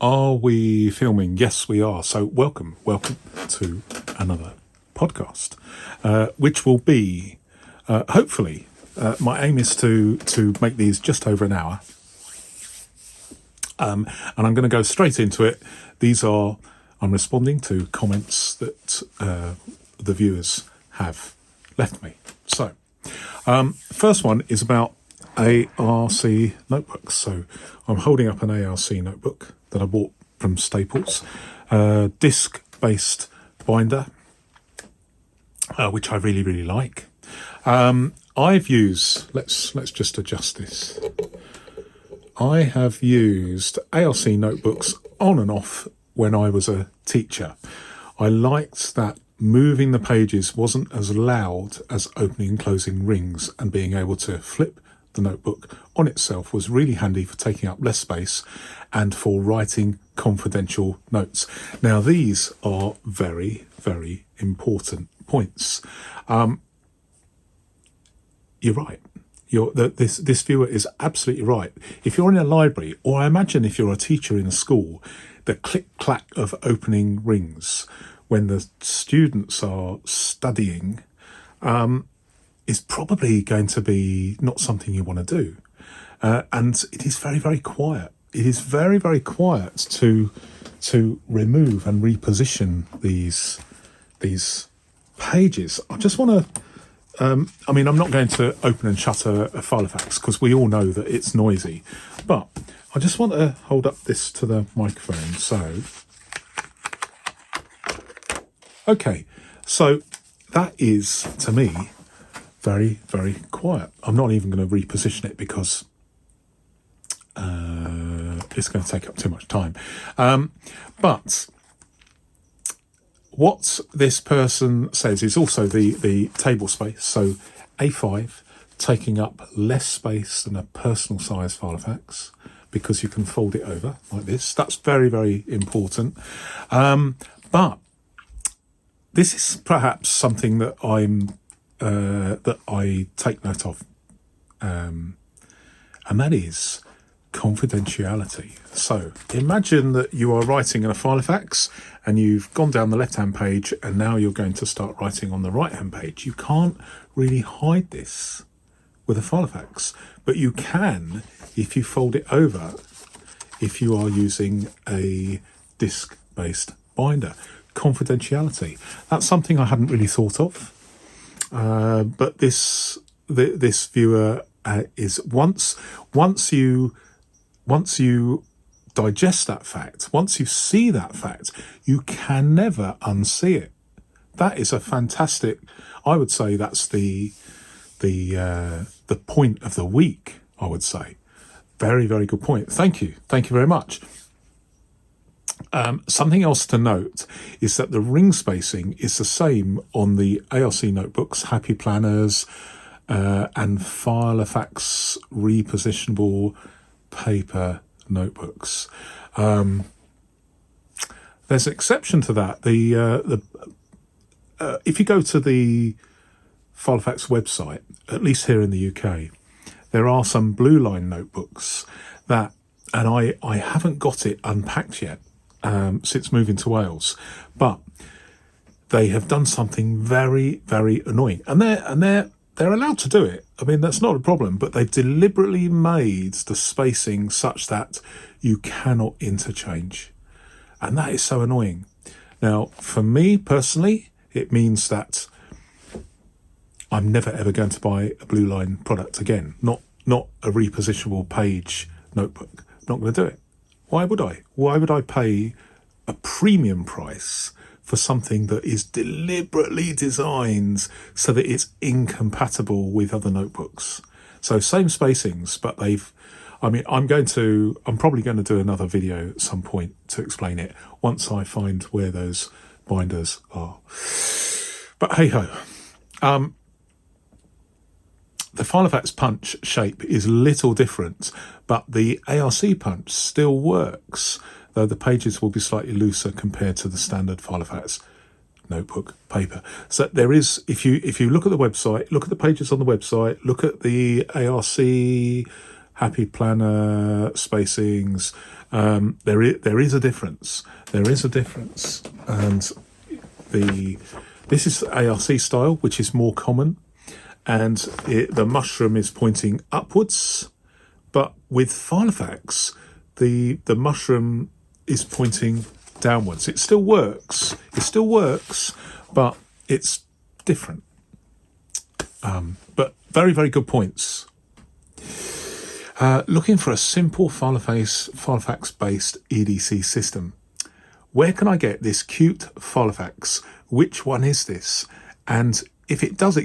Are we filming? Yes, we are. So welcome to another podcast, which will be, hopefully, my aim is to make these just over an hour. And I'm going to go straight into it. I'm responding to comments that the viewers have left me. So, first one is about ARC notebooks. So I'm holding up an ARC notebook that I bought from Staples, disc-based binder, which I really like. I've used, let's just adjust this. I have used ARC notebooks on and off when I was a teacher. I liked that moving the pages wasn't as loud as opening and closing rings, and being able to flip the notebook on itself was really handy for taking up less space and for writing confidential notes. Now, these are very important points. You're right. This viewer is absolutely right. If you're in a library, or I imagine if you're a teacher in a school, the click-clack of opening rings when the students are studying is probably going to be not something you want to do. And it is very quiet. It is very quiet to remove and reposition these pages. I just want to, I'm not going to open and shut a Filofax because we all know that it's noisy, but I just want to hold up this to the microphone. So, okay, so that is, to me, very quiet. I'm not even going to reposition it because it's going to take up too much time. But what this person says is also the table space. So A5 taking up less space than a personal size Filofax because you can fold it over like this. That's very important. But this is perhaps something that I take note of, and that is confidentiality. So imagine that you are writing in a Filofax and you've gone down the left-hand page and now you're going to start writing on the right-hand page. You can't really hide this with a Filofax, but you can if you fold it over, if you are using a disc-based binder. Confidentiality. That's something I hadn't really thought of. But this viewer is once you digest that fact, once you see that fact, you can never unsee it. That is a fantastic. I would say that's the point of the week. I would say, very good point. Thank you very much. Something else to note is that the ring spacing is the same on the ARC notebooks, Happy Planners, and Filofax repositionable paper notebooks. There's an exception to that. If you go to the Filofax website, at least here in the UK, there are some blue line notebooks that, and I haven't got it unpacked yet. Since moving to Wales, but they have done something very annoying, and they're allowed to do it. I mean, that's not a problem, but they've deliberately made the spacing such that you cannot interchange, and that is so annoying. Now, for me personally, it means that I'm never ever going to buy a blue line product again. Not a repositionable page notebook. Not going to do it. Why would I? Why would I pay a premium price for something that is deliberately designed so that it's incompatible with other notebooks? So same spacings, but I'm probably going to do another video at some point to explain it once I find where those binders are. But hey ho. The Filofax punch shape is a little different, but the ARC punch still works, though the pages will be slightly looser compared to the standard Filofax notebook paper. So there is, if you look at the website, look at the pages on the website, look at the ARC happy planner spacings. There is a difference. There is a difference, and this is ARC style, which is more common, and the mushroom is pointing upwards, but with Filofax, the mushroom is pointing downwards. It still works. It still works, but it's different. But very, very good points. Looking for a simple Filofax-based EDC system. Where can I get this cute Filofax? Which one is this? And if it does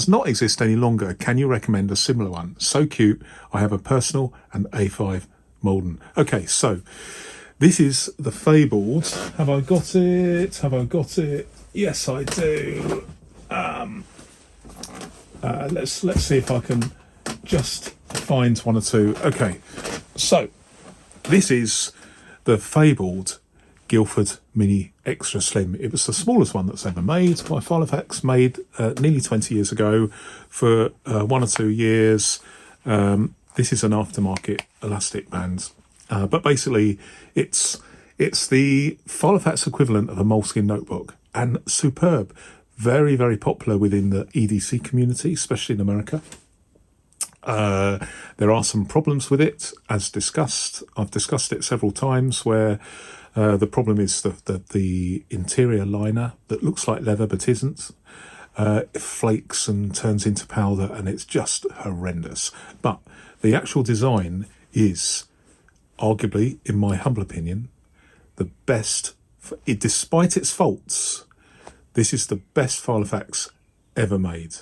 not exist any longer, can you recommend a similar one? So cute. I have a personal and A5 Malden. Okay, so this is the fabled. Have I got it? Have I got it? Yes, I do. Let's see if I can just find one or two. Okay, so this is the fabled Guildford Mini Extra Slim. It was the smallest one that's ever made by Filofax, made nearly 20 years ago for 1 or 2 years. This is an aftermarket elastic band, but basically it's the Filofax equivalent of a moleskin notebook, and superb. Very, very popular within the EDC community, especially in America. There are some problems with it, as discussed. I've discussed it several times, where the problem is the interior liner that looks like leather but isn't. It flakes and turns into powder, and it's just horrendous. But the actual design is arguably, in my humble opinion, the best. Despite its faults, this is the best Filofax ever made.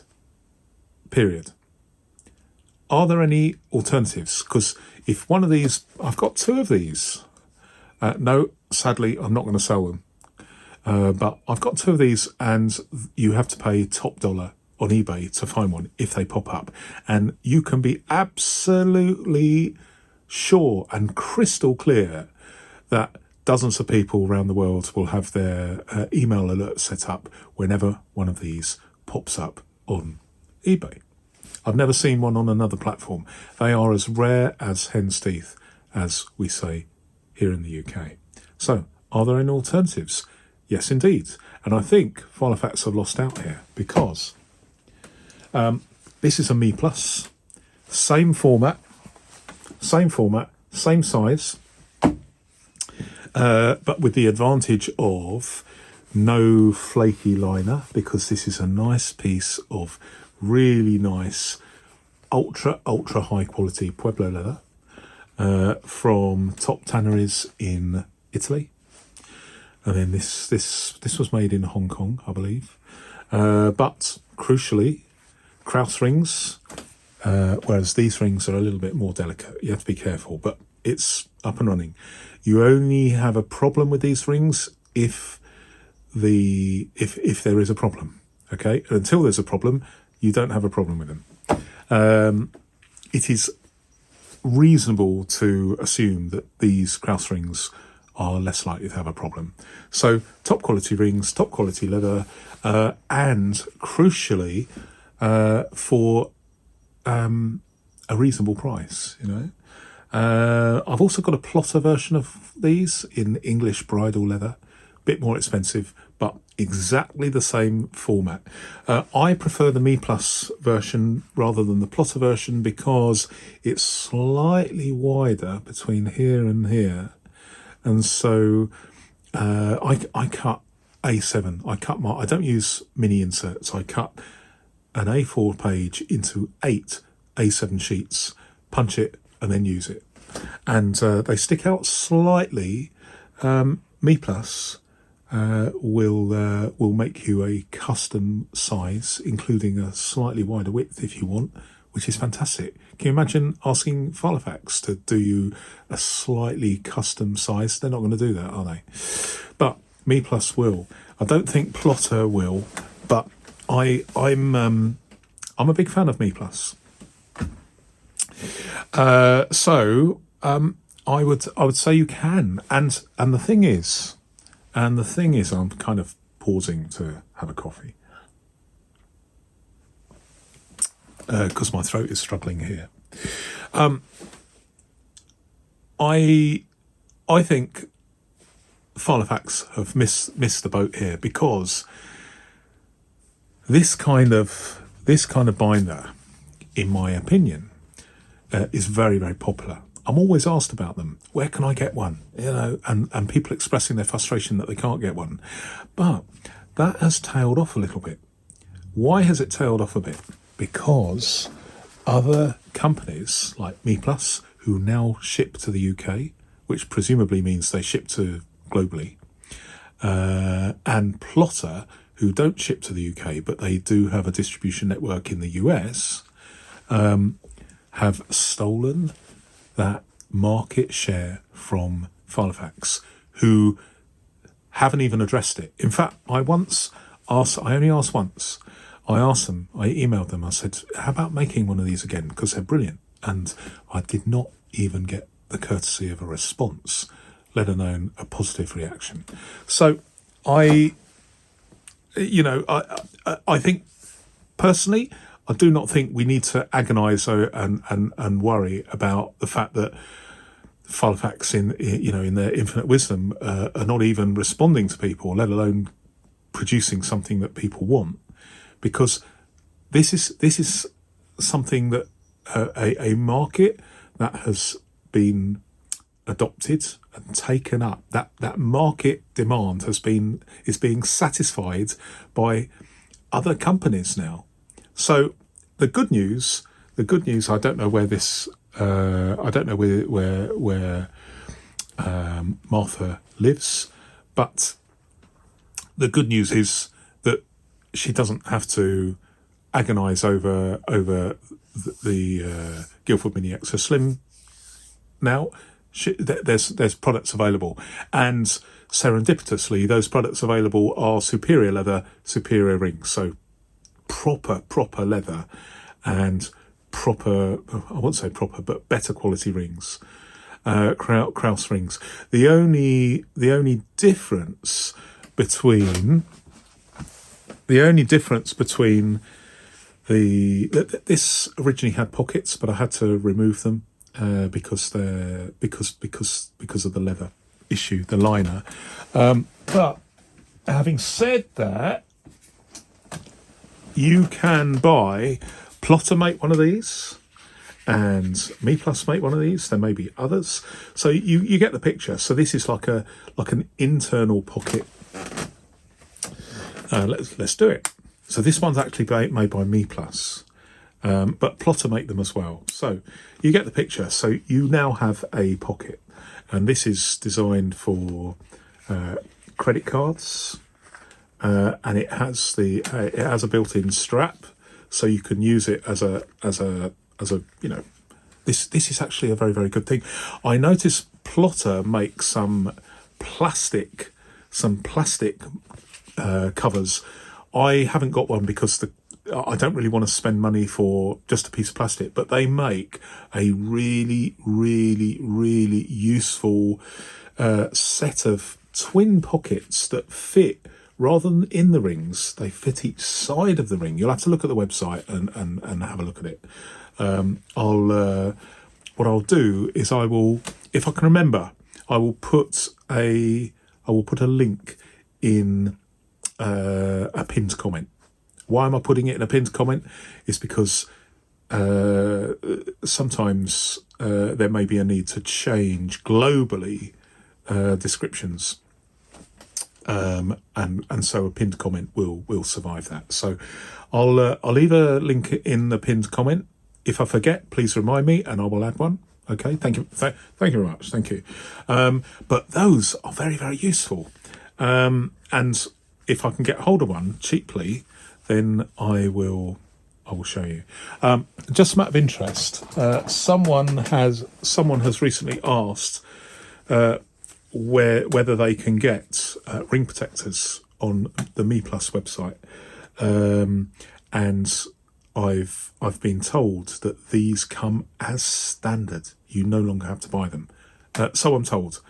Period. Are there any alternatives? Because if one of these, I've got 2 of these. No, sadly, I'm not going to sell them. But I've got 2 of these, and you have to pay top dollar on eBay to find one if they pop up. And you can be absolutely sure and crystal clear that dozens of people around the world will have their email alerts set up whenever one of these pops up on eBay. I've never seen one on another platform. They are as rare as hen's teeth, as we say here in the UK. So, are there any alternatives? Yes, indeed. And I think Filofax have lost out here, because this is a Me Plus. Same format, same size, but with the advantage of no flaky liner, because this is a nice piece of really nice ultra high quality Pueblo leather from top tanneries in Italy. And then this was made in Hong Kong, I believe. But crucially, Krauss rings, whereas these rings are a little bit more delicate. You have to be careful, but it's up and running. You only have a problem with these rings if there is a problem. Okay, and until there's a problem, you don't have a problem with them. It is reasonable to assume that these Krauss rings are less likely to have a problem. So top quality rings, top quality leather, and crucially for a reasonable price, you know. I've also got a plotter version of these in English bridal leather, a bit more expensive, but exactly the same format. I prefer the Me Plus version rather than the plotter version, because it's slightly wider between here and here, and so I cut A7. I don't use mini inserts. I cut an A4 page into 8 A7 sheets, punch it, and then use it. And they stick out slightly. Me Plus will make you a custom size, including a slightly wider width if you want, which is fantastic. Can you imagine asking Filofax to do you a slightly custom size? They're not going to do that, are they? But Me Plus will. I don't think Plotter will, but I'm a big fan of Me Plus. So I would say you can, and the thing is, I'm kind of pausing to have a coffee because my throat is struggling here. I think Filofax have missed the boat here, because this kind of binder, in my opinion, is very, very popular. I'm always asked about them. Where can I get one? And people expressing their frustration that they can't get one. But that has tailed off a little bit. Why has it tailed off a bit? Because other companies like Me Plus, who now ship to the UK, which presumably means they ship to globally, and Plotter, who don't ship to the UK, but they do have a distribution network in the US, have stolen that market share from Filofax, who haven't even addressed it. In fact, I only asked once. I emailed them, I said, how about making one of these again? Because they're brilliant. And I did not even get the courtesy of a response, let alone a positive reaction. So I think, personally, I do not think we need to agonise and worry about the fact that Filofax, in their infinite wisdom, are not even responding to people, let alone producing something that people want, because this is something that a market that has been adopted and taken up. That market demand is being satisfied by other companies now. So the good news, I don't know where this, I don't know where Martha lives, but the good news is that she doesn't have to agonise over the Guildford Mini XO Slim now. There's products available, and serendipitously those products available are superior leather, superior rings. So proper leather and proper, I won't say proper, but better quality rings, Kraus rings. The only difference between this originally had pockets, but I had to remove them because of the leather issue, the liner. But having said that, you can buy Plotter make one of these, and Me Plus make one of these. There may be others. So you get the picture. So this is like an internal pocket. Let's do it. So this one's actually made by Me Plus, but Plotter make them as well. So you get the picture. So you now have a pocket, and this is designed for credit cards, and it has a built-in strap, so you can use it as a This is actually a very, very good thing. I noticed Plotter makes some plastic covers. I haven't got one because I don't really want to spend money for just a piece of plastic, but they make a really, really, really useful set of twin pockets that fit, rather than in the rings, they fit each side of the ring. You'll have to look at the website and have a look at it. What I'll do is I will, if I can remember, I will put a link in a pinned comment. Why am I putting it in a pinned comment? It's because sometimes there may be a need to change globally descriptions, and so a pinned comment will survive that. So I'll leave a link in the pinned comment. If I forget, please remind me, and I will add one. Okay, thank you, thank you very much, thank you. But those are very, very useful, and if I can get hold of one cheaply, then I will show you. Just a matter of interest, someone has recently asked whether they can get ring protectors on the Me Plus website, and I've been told that these come as standard. You no longer have to buy them. So I'm told.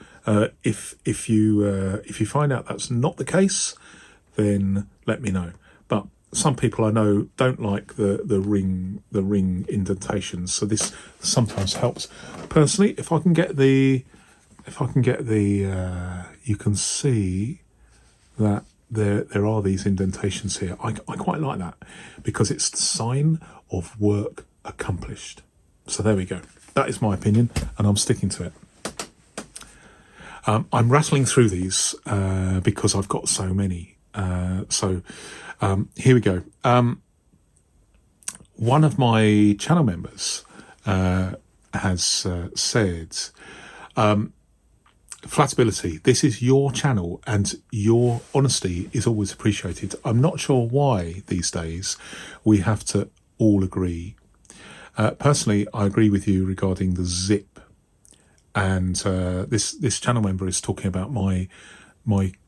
If you find out that's not the case, then let me know. But some people I know don't like the ring indentations, so this sometimes helps. Personally, if I can get the you can see that there are these indentations here. I quite like that because it's the sign of work accomplished. So there we go. That is my opinion, and I'm sticking to it. I'm rattling through these because I've got so many. So here we go. One of my channel members has said, Flatability, this is your channel and your honesty is always appreciated. I'm not sure why these days we have to all agree. Personally, I agree with you regarding the zip. And this channel member is talking about my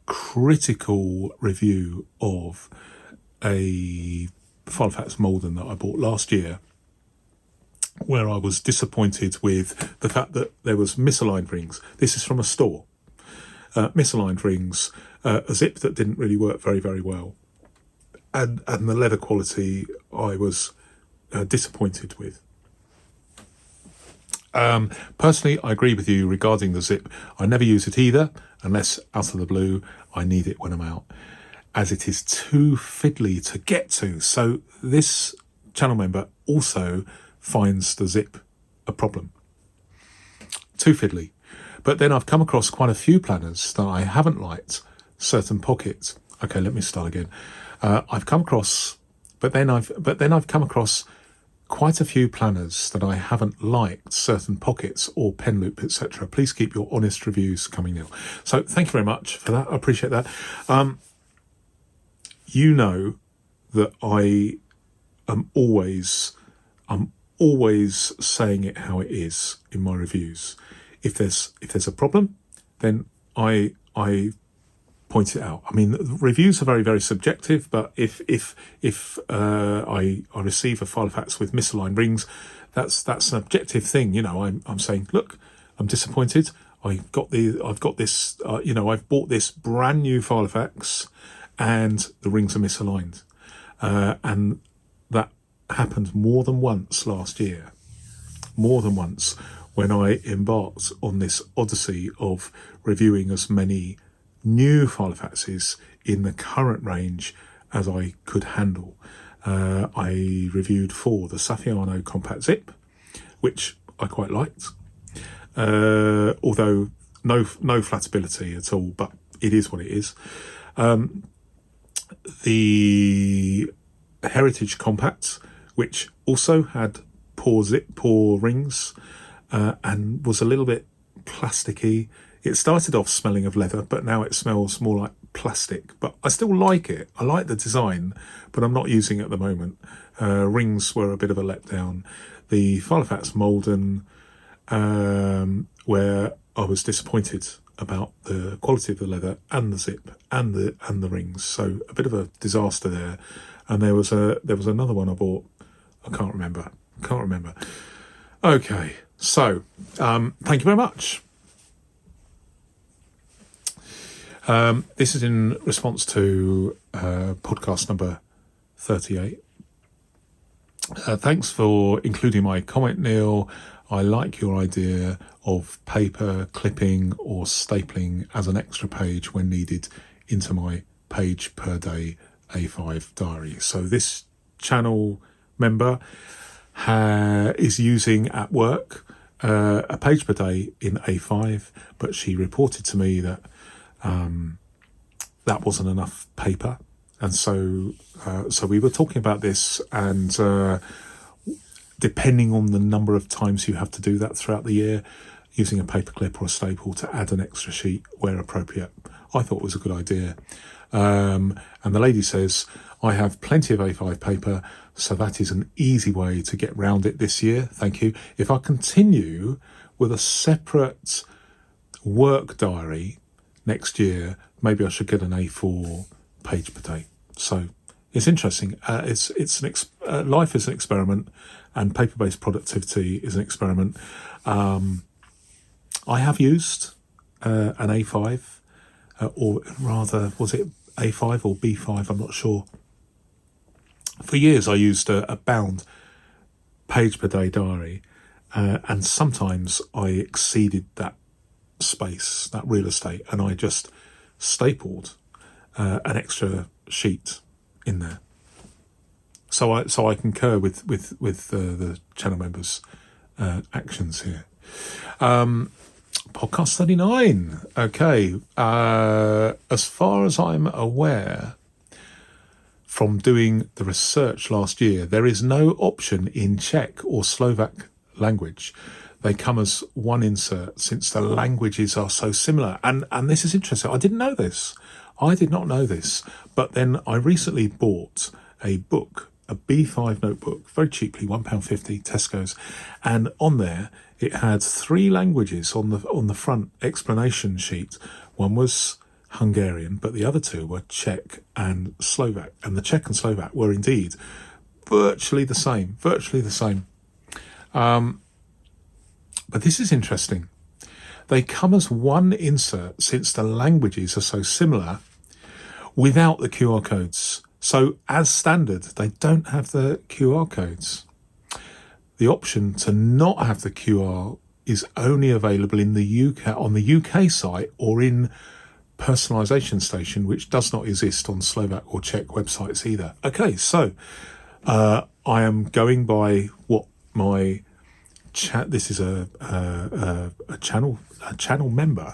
critical review of a Filofax Malden that I bought last year, where I was disappointed with the fact that there was misaligned rings. This is from a store. Misaligned rings, a zip that didn't really work very, very well. And the leather quality I was disappointed with. Personally, I agree with you regarding the zip. I never use it either, unless out of the blue, I need it when I'm out, as it is too fiddly to get to. So this channel member also finds the zip a problem. Too fiddly. But then I've come across quite a few planners that I haven't liked certain pockets. Okay, let me start again. I've come across quite a few planners that I haven't liked certain pockets or pen loop, etc. Please keep your honest reviews coming, Neil. So thank you very much for that. I appreciate that. You know that I am always saying it how it is in my reviews. If there's a problem, then I point it out. I mean, reviews are very, very subjective, but if I receive a Filofax with misaligned rings, that's an objective thing. You know, I'm saying, look, I'm disappointed. I've bought this brand new Filofax, and the rings are misaligned, and that happened more than once last year. More than once when I embarked on this odyssey of reviewing as many new Filofaxes in the current range as I could handle. I reviewed for the Saffiano Compact Zip, which I quite liked, although no flatability at all, but it is what it is. The Heritage Compact, which also had poor rings and was a little bit plasticky. It started off smelling of leather, but now it smells more like plastic. But I still like it. I like the design, but I'm not using it at the moment. Rings were a bit of a letdown. The Filofax Malden, where I was disappointed about the quality of the leather and the zip and the rings. So a bit of a disaster there. And there was another one I bought. I can't remember. Okay, so thank you very much. This is in response to podcast number 38. Thanks for including my comment, Neil. I like your idea of paper clipping or stapling as an extra page when needed into my page per day A5 diary. So this channel member is using at work a page per day in A5, but she reported to me that that wasn't enough paper, and so we were talking about this, and depending on the number of times you have to do that throughout the year, using a paper clip or a staple to add an extra sheet where appropriate, I thought was a good idea. And the lady says, I have plenty of A5 paper, so that is an easy way to get round it this year. Thank you. If I continue with a separate work diary next year, maybe I should get an A4 page per day. So it's interesting. Life is an experiment, and paper-based productivity is an experiment. I have used an A5, or rather, was it A5 or B5? I'm not sure. For years, I used a bound page per day diary, and sometimes I exceeded that space, that real estate, and I just stapled an extra sheet in there. So I concur with the channel members' actions here. Podcast 39. Okay. As far as I'm aware, from doing the research last year, there is no option in Czech or Slovak language. They come as one insert since the languages are so similar. And this is interesting. I didn't know this. I did not know this. But then I recently bought a book, a B5 notebook, very cheaply, £1.50, Tesco's. And on there, it had 3 languages on the front explanation sheet. One was Hungarian, but the other 2 were Czech and Slovak. And the Czech and Slovak were indeed virtually the same. But this is interesting. They come as one insert since the languages are so similar without the QR codes. So as standard, they don't have the QR codes. The option to not have the QR is only available in the UK, on the UK site, or in Personalisation Station, which does not exist on Slovak or Czech websites either. Okay, so I am going by what my chat. This is a channel member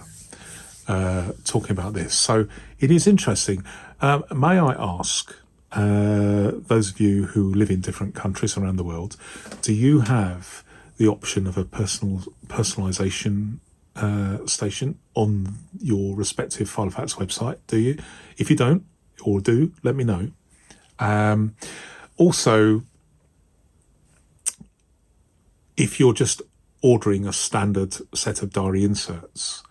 talking about this. So it is interesting. May I ask, those of you who live in different countries around the world, do you have the option of a personalisation station on your respective Filofax website? Do you? If you don't, or do, let me know. Also, if you're just ordering a standard set of diary inserts,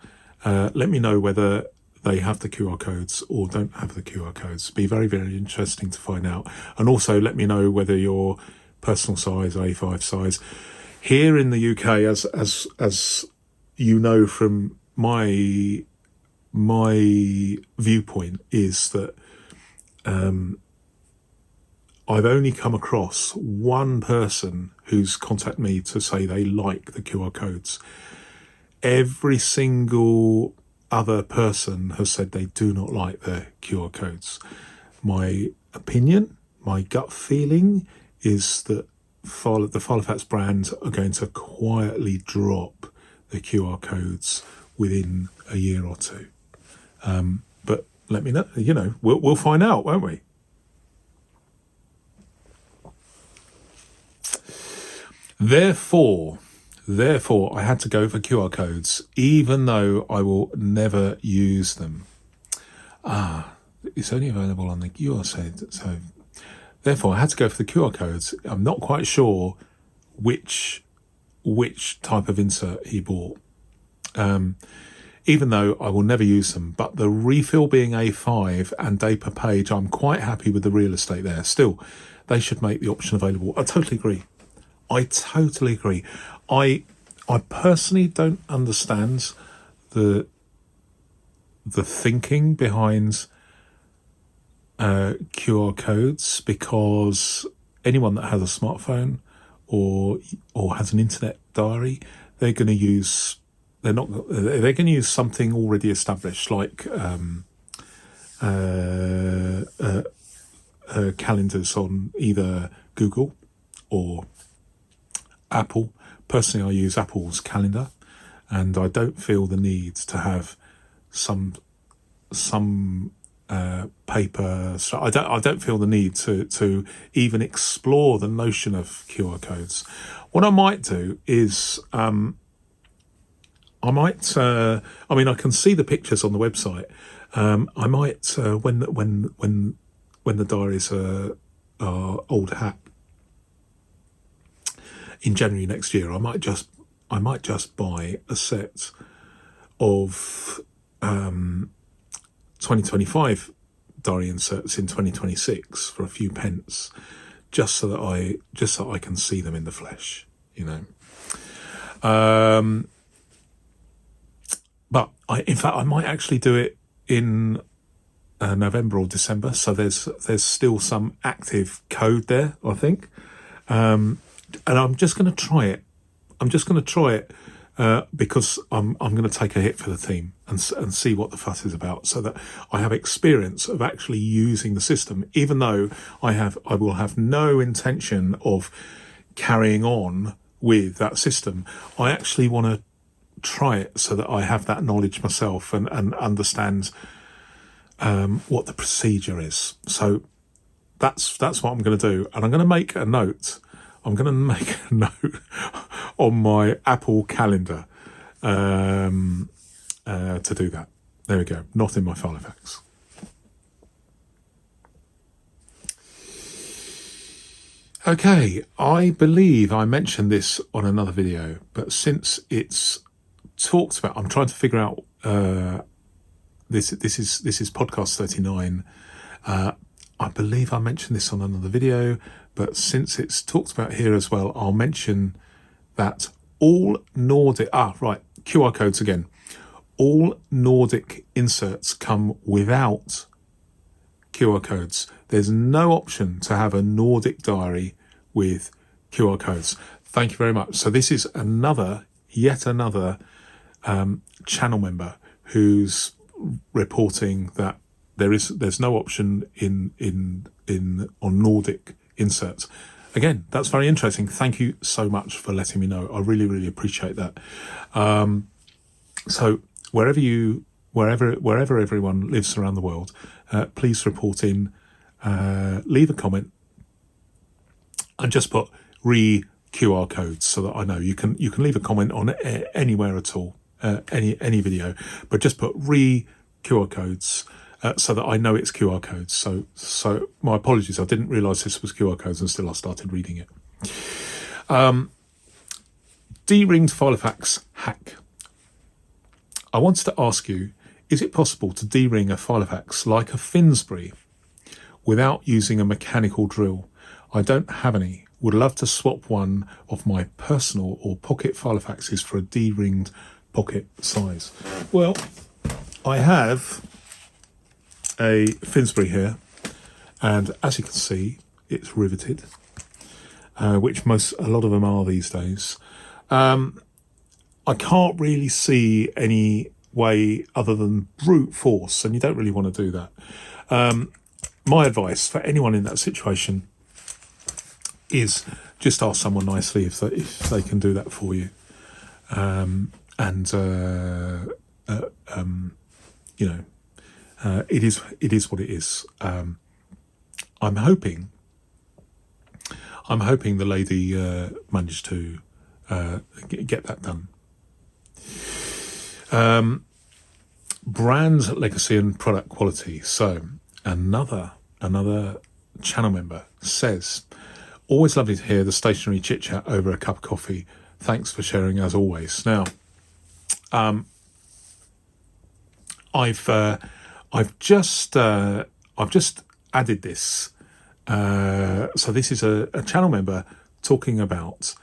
let me know whether they have the QR codes or don't have the QR codes. Be very, very interesting to find out. And also let me know whether your personal size, A5 size. Here in the UK, as you know from my viewpoint, is that I've only come across one person who's contacted me to say they like the QR codes. Every single other person has said they do not like the QR codes. My opinion, my gut feeling is that the Filofax brand are going to quietly drop the QR codes within a year or 2. But let me know, we'll find out, won't we? Therefore, I had to go for QR codes, even though I will never use them. It's only available on the US side, so therefore I had to go for the QR codes. I'm not quite sure which type of insert he bought, even though I will never use them. But the refill being A5 and day per page, I'm quite happy with the real estate there. Still, they should make the option available. I totally agree. I personally don't understand the thinking behind QR codes, because anyone that has a smartphone or has an internet diary, they're going to use something already established, like calendars on either Google or Apple. Personally, I use Apple's calendar, and I don't feel the need to have some paper. So I don't feel the need to even explore the notion of QR codes. What I might do is I can see the pictures on the website. I might when the diaries are old hat in January next year, I might just buy a set of 2025 diary inserts in 2026 for a few pence, just so that I can see them in the flesh, But in fact, I might actually do it in November or December. So there's still some active code there, I think. And I'm just going to try it. Because I'm going to take a hit for the team and see what the fuss is about, so that I have experience of actually using the system, even though I will have no intention of carrying on with that system. I actually want to try it so that I have that knowledge myself and understand what the procedure is. So that's what I'm going to do, and I'm going to make a note. I'm going to make a note on my Apple calendar to do that. There we go. Not in my Filofax. Okay, I believe I mentioned this on another video, but since it's talked about, I'm trying to figure out. This is podcast 39. I believe I mentioned this on another video, but since it's talked about here as well, I'll mention that all Nordic... QR codes again. All Nordic inserts come without QR codes. There's no option to have a Nordic diary with QR codes. Thank you very much. So this is yet another channel member who's reporting that there's no option on Nordic inserts. Again, that's very interesting. Thank you so much for letting me know. I really, really appreciate that. So wherever everyone lives around the world, please report in, leave a comment, and just put QR codes so that I know. You can leave a comment on anywhere at all, any video, but just put QR codes. So that I know it's QR codes. So my apologies. I didn't realise this was QR codes until I started reading it. D-ringed Filofax hack. I wanted to ask you, is it possible to D-ring a Filofax like a Finsbury without using a mechanical drill? I don't have any. Would love to swap one of my personal or pocket Filofaxes for a D-ringed pocket size. Well, I have a Finsbury here, and as you can see, it's riveted, which a lot of them are these days. I can't really see any way other than brute force, and you don't really want to do that. My advice for anyone in that situation is just ask someone nicely if they can do that for you, it is what it is. I'm hoping the lady managed to get that done. Brand legacy and product quality. So another channel member says, always lovely to hear the stationary chit chat over a cup of coffee. Thanks for sharing as always. Now, I've just added this. So this is a channel member talking about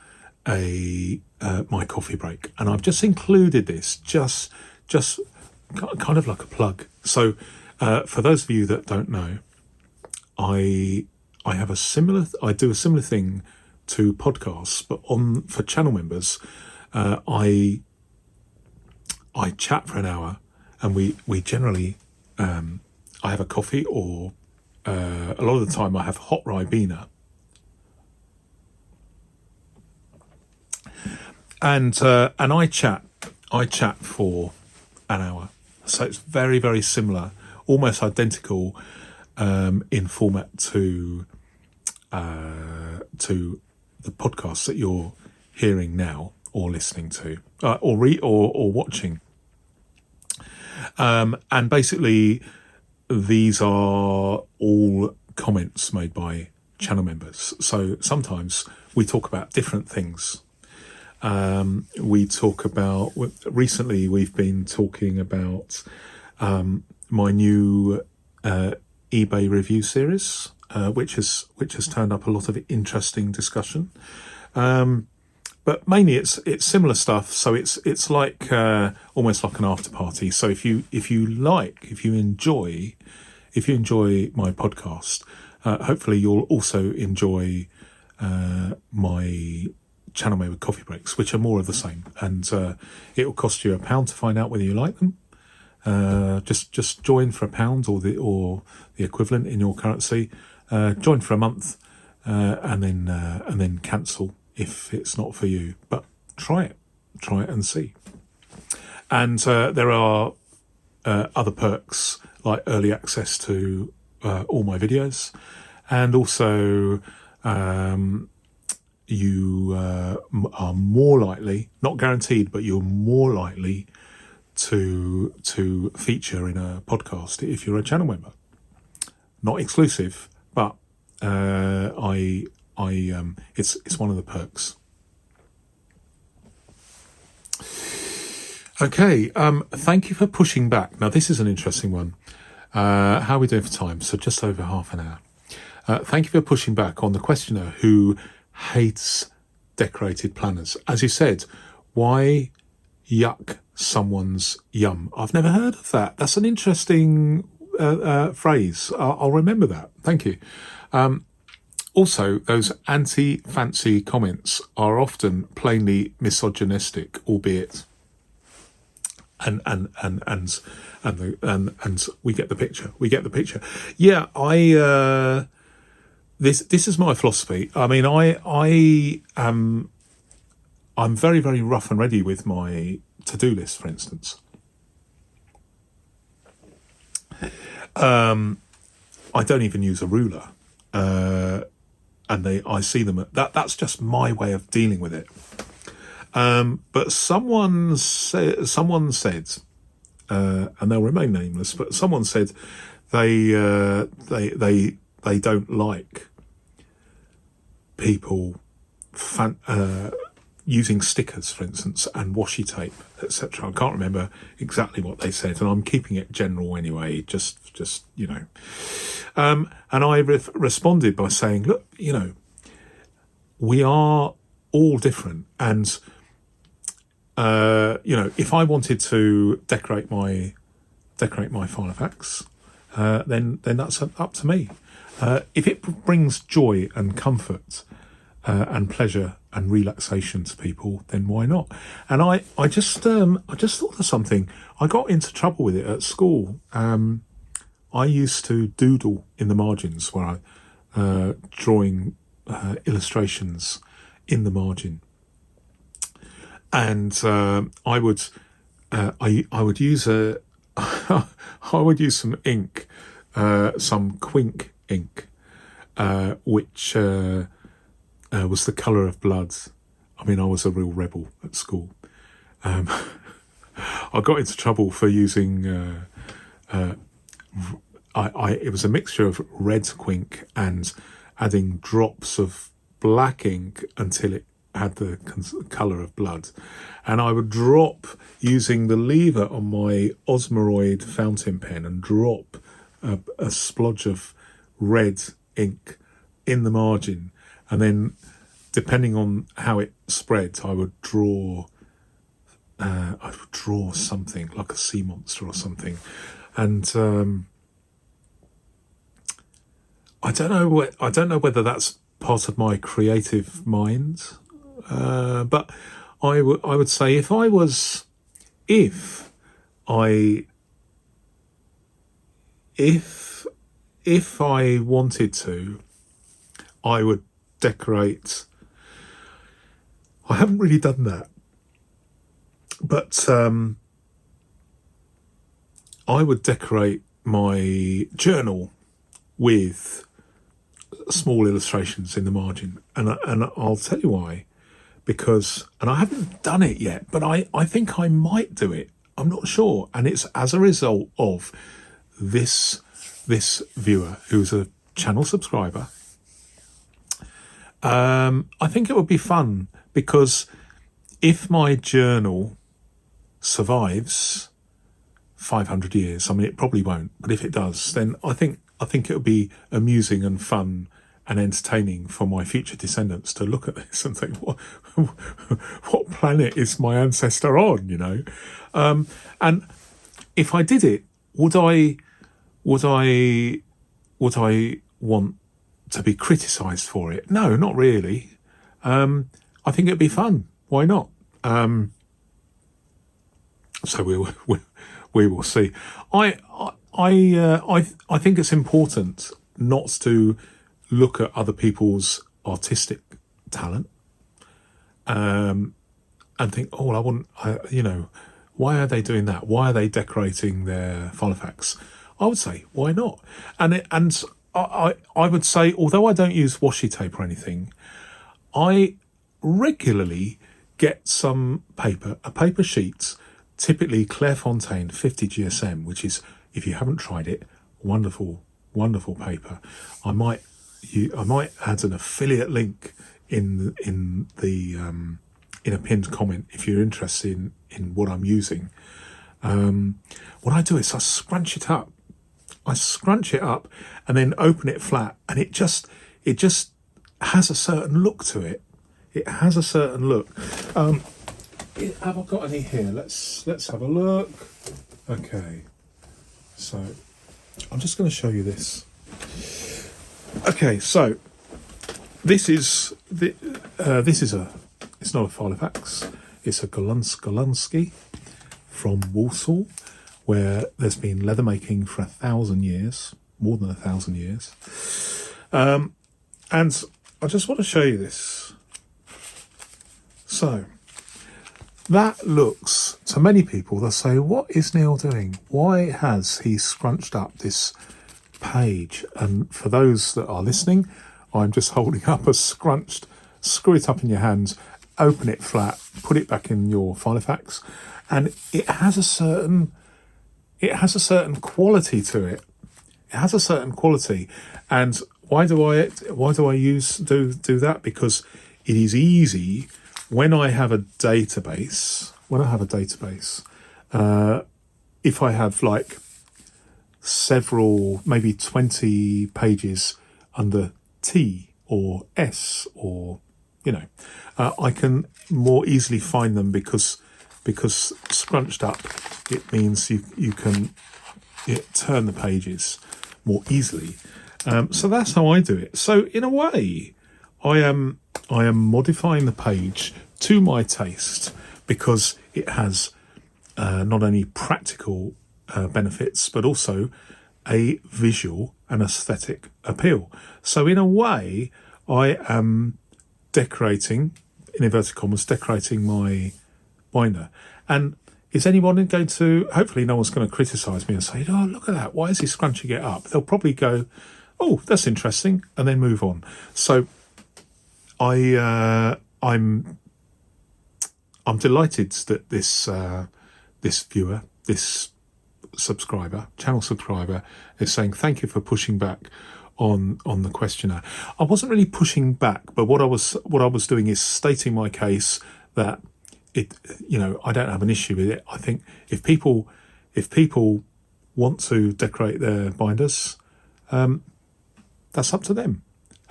my coffee break, and I've just included this just kind of like a plug. So for those of you that don't know, I do a similar thing to podcasts, but for channel members, I chat for an hour, and we generally I have a coffee, or a lot of the time I have hot Ribena, and I chat for an hour. So it's very, very similar, almost identical in format to the podcast that you're hearing now, or listening to, or watching. And basically, these are all comments made by channel members. So sometimes we talk about different things. Recently we've been talking about my new eBay review series, which has turned up a lot of interesting discussion. But mainly it's similar stuff. So it's like almost like an after party. So if you if you enjoy my podcast, hopefully you'll also enjoy my channel made with coffee breaks, which are more of the same. And it will cost you £1 to find out whether you like them. Just join for £1 or the equivalent in your currency. Join for a month and then cancel if it's not for you. But try it and see. And there are other perks like early access to all my videos, and also you are more likely, not guaranteed, but you're more likely to feature in a podcast if you're a channel member. Not exclusive, but it's one of the perks. Okay, thank you for pushing back. Now, this is an interesting one. How are we doing for time? So just over half an hour. Thank you for pushing back on the questioner who hates decorated planners. As you said, why yuck someone's yum? I've never heard of that. That's an interesting phrase. I'll remember that. Thank you. Also, those anti-fancy comments are often plainly misogynistic, albeit... And we get the picture. Yeah, this is my philosophy. I mean, I'm very, very rough and ready with my to-do list, for instance. I don't even use a ruler, and I see them. That's just my way of dealing with it. But someone said, and they'll remain nameless, but someone said they don't like people using stickers, for instance, and washi tape, etc. I can't remember exactly what they said, and I'm keeping it general anyway, just you know. And I responded by saying, look, you know, we are all different, and you know, if I wanted to decorate my Filofax, then that's up to me. If it brings joy and comfort and pleasure and relaxation to people, then why not? And I just thought of something. I got into trouble with it at school. I used to doodle in the margins where I drawing illustrations in the margin. And I would use I would use some ink, some Quink ink, which was the colour of blood. I mean, I was a real rebel at school. I got into trouble for using. It was a mixture of red Quink and adding drops of black ink until it had the colour of blood, and I would drop using the lever on my Osmeroid fountain pen and drop a splodge of red ink in the margin, and then depending on how it spread, I would draw something like a sea monster or something, and I don't know whether that's part of my creative mind. But I would say if I wanted to, I would decorate. I haven't really done that, but I would decorate my journal with small illustrations in the margin, and I'll tell you why. Because, and I haven't done it yet, but I think I might do it. I'm not sure. And it's as a result of this viewer who's a channel subscriber. I think it would be fun, because if my journal survives 500 years, I mean, it probably won't, but if it does, then I think it would be amusing and fun and entertaining for my future descendants to look at this and think, what planet is my ancestor on, you know? And if I did it, would I Would I want to be criticised for it? No, not really. I think it'd be fun. Why not? So we will see. I think it's important not to look at other people's artistic talent and think, oh, well, why are they doing that? Why are they decorating their Filofax? I would say, why not? And I would say, although I don't use washi tape or anything, I regularly get some paper, a paper sheet, typically Clairefontaine 50 GSM, which is, if you haven't tried it, wonderful, wonderful paper. I might add an affiliate link in a pinned comment if you're interested in what I'm using. What I do is I scrunch it up. And then open it flat, and it just has a certain look to it. It has a certain look. Have I got any here? Let's have a look. Okay, so I'm just going to show you this. Okay, so this is it's not a Filofax. It's a Golunski from Walsall, where there's been leather making for 1,000 years, more than 1,000 years. And I just want to show you this. So that looks, to many people, they'll say, what is Neil doing? Why has he scrunched up this page? And for those that are listening, I'm just holding up a scrunched, screw it up in your hands, open it flat, put it back in your Filofax, and it has a certain quality to it. It has a certain quality. And why do I do that? Because it is easy when I have a database. If I have like several, maybe 20 pages under T or S, or I can more easily find them because scrunched up, it means you can turn the pages more easily. So that's how I do it. So in a way, I am modifying the page to my taste, because it has not only practical benefits, but also a visual and aesthetic appeal. So in a way, I am decorating, in inverted commas, decorating my binder. And is anyone going to, hopefully no one's going to criticise me and say, oh, look at that, why is he scrunching it up? They'll probably go, oh, that's interesting, and then move on. So I'm delighted that this viewer, this channel subscriber, is saying thank you for pushing back on the questionnaire. I wasn't really pushing back, but what I was doing is stating my case that I don't have an issue with it. I think if people want to decorate their binders, that's up to them.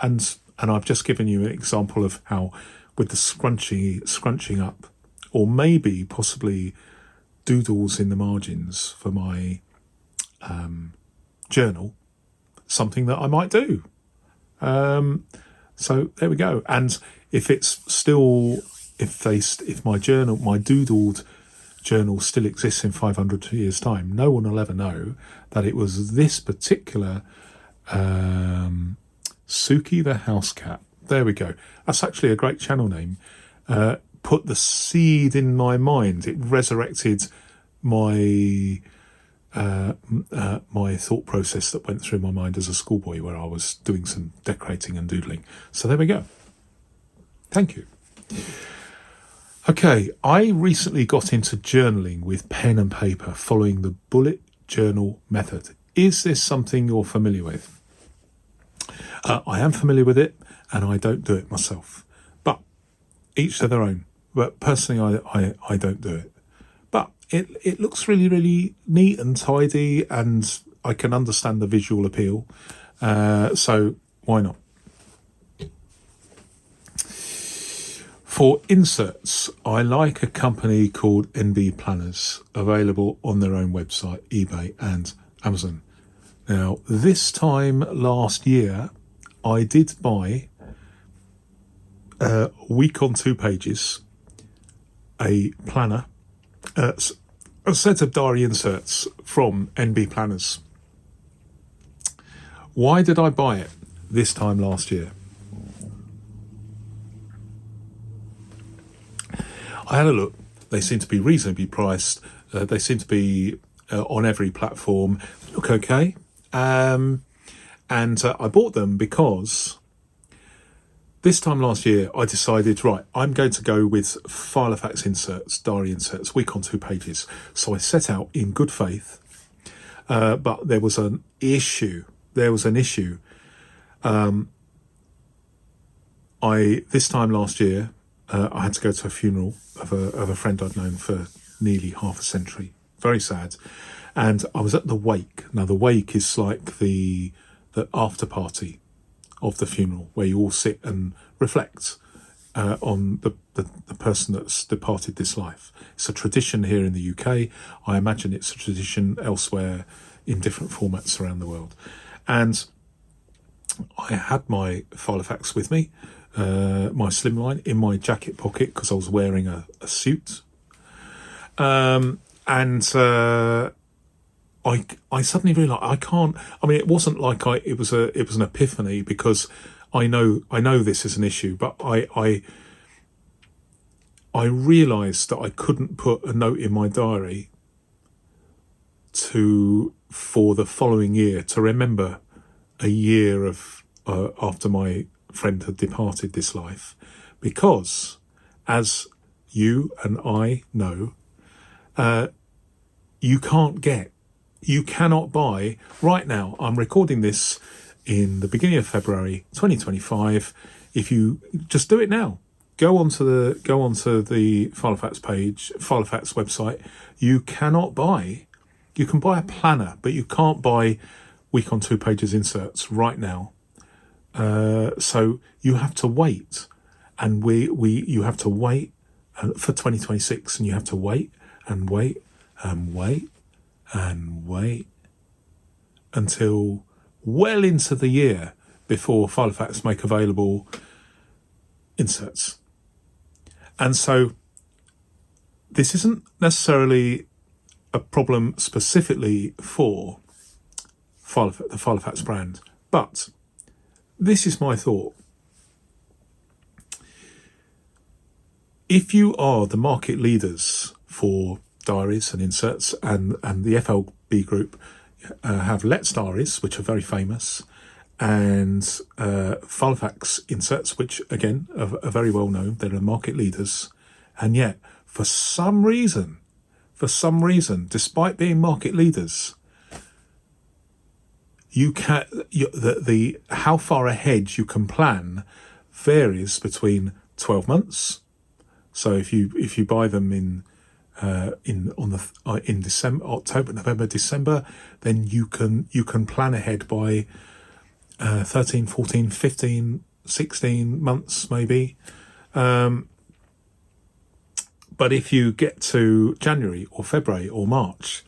And I've just given you an example of how, with the scrunching up, or maybe possibly doodles in the margins for my journal, something that I might do. So there we go. And if my doodled journal still exists in 500 years' time, no one will ever know that it was this particular Suki the house cat. There we go. That's actually a great channel name. Put the seed in my mind. It resurrected my my thought process that went through my mind as a schoolboy, where I was doing some decorating and doodling. So there we go. Thank you. Okay, I recently got into journaling with pen and paper following the bullet journal method. Is this something you're familiar with? I am familiar with it, and I don't do it myself. But each to their own. But personally, I don't do it. But it looks really, really neat and tidy, and I can understand the visual appeal. So why not? For inserts, I like a company called NB Planners, available on their own website, eBay and Amazon. Now, this time last year, I did buy a week on 2 pages, a planner, a set of diary inserts from NB Planners. Why did I buy it this time last year? I had a look. They seem to be reasonably priced. They seem to be on every platform. They look okay. And I bought them because this time last year I decided, right, I'm going to go with Filofax inserts, diary inserts, week on 2 pages. So I set out in good faith, but there was an issue. This time last year, I had to go to a funeral of a friend I'd known for nearly half a century. Very sad. And I was at the wake. Now, the wake is like the after party of the funeral, where you all sit and reflect on the person that's departed this life. It's a tradition here in the UK. I imagine it's a tradition elsewhere in different formats around the world. And I had my Filofax with me, my slimline, in my jacket pocket because I was wearing a suit. I suddenly realised I can't. I mean, it wasn't like it was an epiphany, because I know this is an issue, but I realised that I couldn't put a note in my diary for the following year to remember a year of after my friend had departed this life, because, as you and I know, you cannot buy right now. I'm recording this in the beginning of February 2025. If you just do it now, go onto the Filofax page, Filofax website. You can buy a planner, but you can't buy week on 2 pages inserts right now. So you have to wait, and you have to wait for 2026, and you have to wait and wait and wait and wait until well into the year before Filofax make available inserts. And so this isn't necessarily a problem specifically for the Filofax brand, but this is my thought. If you are the market leaders for diaries and inserts, and the FLB group have Let's Diaries, which are very famous, and Filofax inserts, which again are very well known, they're the market leaders, and yet for some reason, despite being market leaders, how far ahead you can plan varies between 12 months. So if you buy them in December, October, November, December, then you can plan ahead by 13, 14, 15, 16 months maybe. But if you get to January or February or March,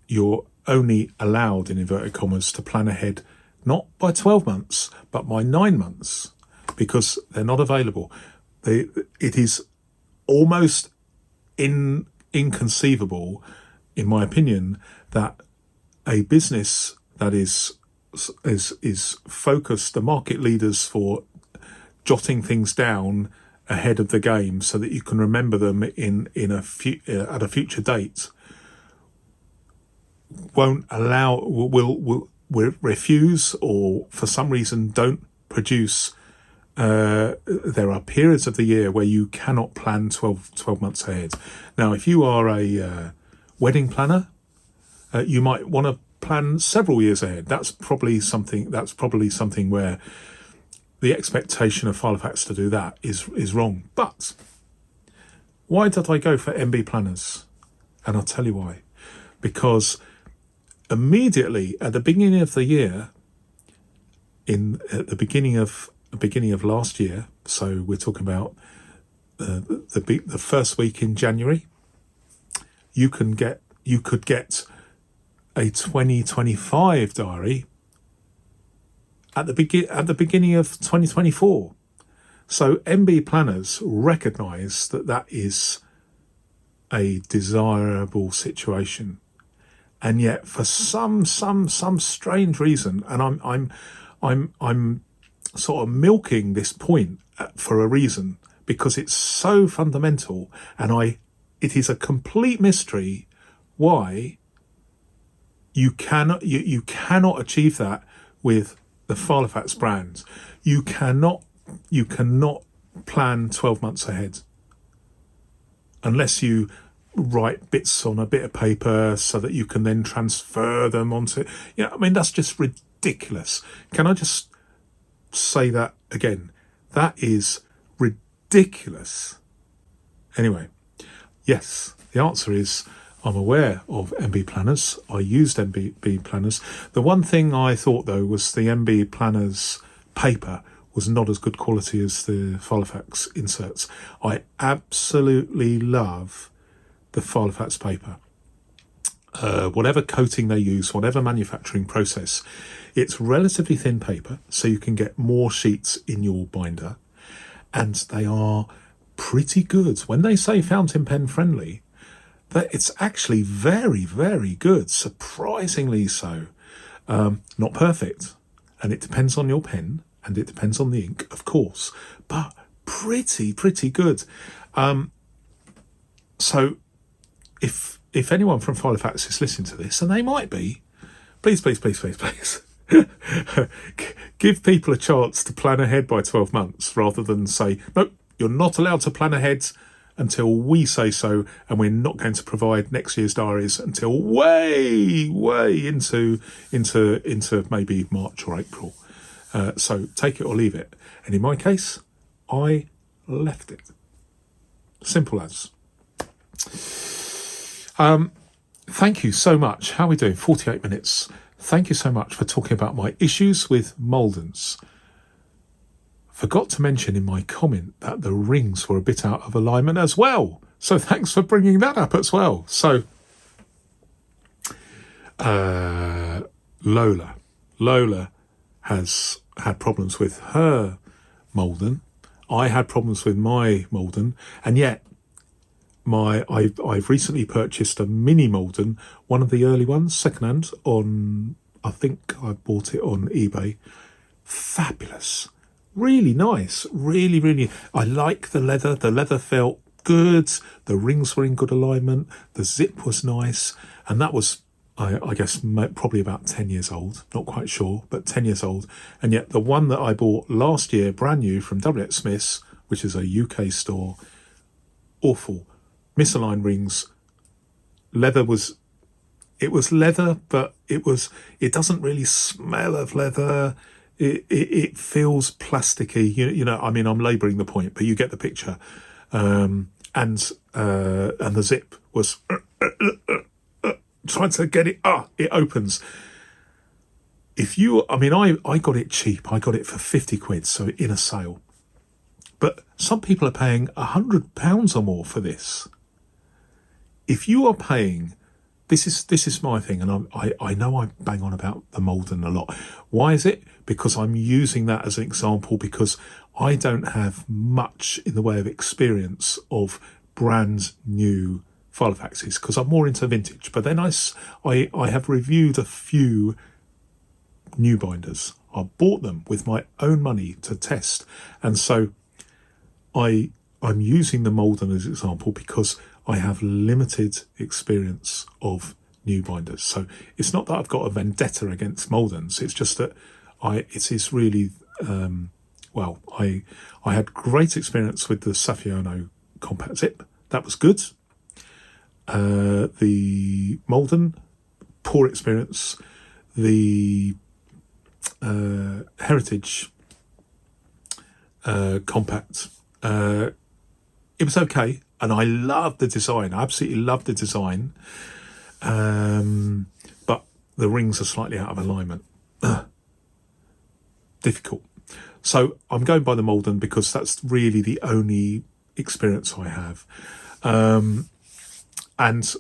you're only allowed, in inverted commas, to plan ahead not by 12 months, but by 9 months, because they're not available. It is almost inconceivable, in my opinion, that a business that is focused, the market leaders for jotting things down ahead of the game so that you can remember them at a future date, will refuse, or for some reason don't produce. There are periods of the year where you cannot plan 12 months ahead. Now, if you are a wedding planner, you might want to plan several years ahead. That's probably something where the expectation of Filofax to do that is wrong. But why did I go for MB planners? And I'll tell you why. Because immediately at the beginning of the year, at the beginning of last year, so we're talking about the first week in January, you could get a 2025 diary at the beginning of 2024. So MB planners recognise that is a desirable situation, and yet for some strange reason, and I'm sort of milking this point for a reason, because it's so fundamental, and it is a complete mystery why you cannot achieve that with the Filofax brand. You cannot plan 12 months ahead unless you write bits on a bit of paper so that you can then transfer them onto. I mean, that's just ridiculous. Can I just say that again? That is ridiculous. Anyway, yes, the answer is I'm aware of MB planners. I used MB planners. The one thing I thought, though, was the MB planners paper was not as good quality as the Filofax inserts. I absolutely love the Filofax paper. Whatever coating they use, whatever manufacturing process, it's relatively thin paper, so you can get more sheets in your binder, and they are pretty good. When they say fountain pen friendly, that it's actually very, very good, surprisingly so. Not perfect, and it depends on your pen, and it depends on the ink, of course, but pretty good. So if anyone from Filofax is listening to this, and they might be, please give people a chance to plan ahead by 12 months rather than say, nope, you're not allowed to plan ahead until we say so, and we're not going to provide next year's diaries until way into maybe March or April. So take it or leave it. And in my case, I left it. Simple as. Thank you so much. How are we doing? 48 minutes. Thank you so much for talking about my issues with Maldens. Forgot to mention in my comment that the rings were a bit out of alignment as well. So thanks for bringing that up as well. So Lola has had problems with her Malden. I had problems with my Malden, and yet I've recently purchased a mini Malden, one of the early ones, secondhand, on, I think I bought it on eBay. Fabulous. Really nice. Really. I like the leather. The leather felt good. The rings were in good alignment. The zip was nice. And that was, I guess, probably about 10 years old. Not quite sure, but 10 years old. And yet the one that I bought last year, brand new from WX Smith's, which is a UK store, awful. Misaligned rings. Leather was leather, but it doesn't really smell of leather. It feels plasticky. You know, I mean, I'm labouring the point, but you get the picture. And the zip was trying to get it. It opens. I got it cheap. I got it for 50 quid, so in a sale. But some people are paying £100 or more for this. If you are paying, this is my thing, and I know I bang on about the Malden a lot. Why is it? Because I'm using that as an example, because I don't have much in the way of experience of brand new Filofaxes, because I'm more into vintage. But then I have reviewed a few new binders. I bought them with my own money to test, and so I'm using the Malden as an example because I have limited experience of new binders. So it's not that I've got a vendetta against Maldens. It's just that it is really, I had great experience with the Saffiano compact zip. That was good. The Malden, poor experience. The Heritage compact, it was okay. And I loved the design. I absolutely loved the design. But the rings are slightly out of alignment. Difficult. So I'm going by the Malden because that's really the only experience I have. And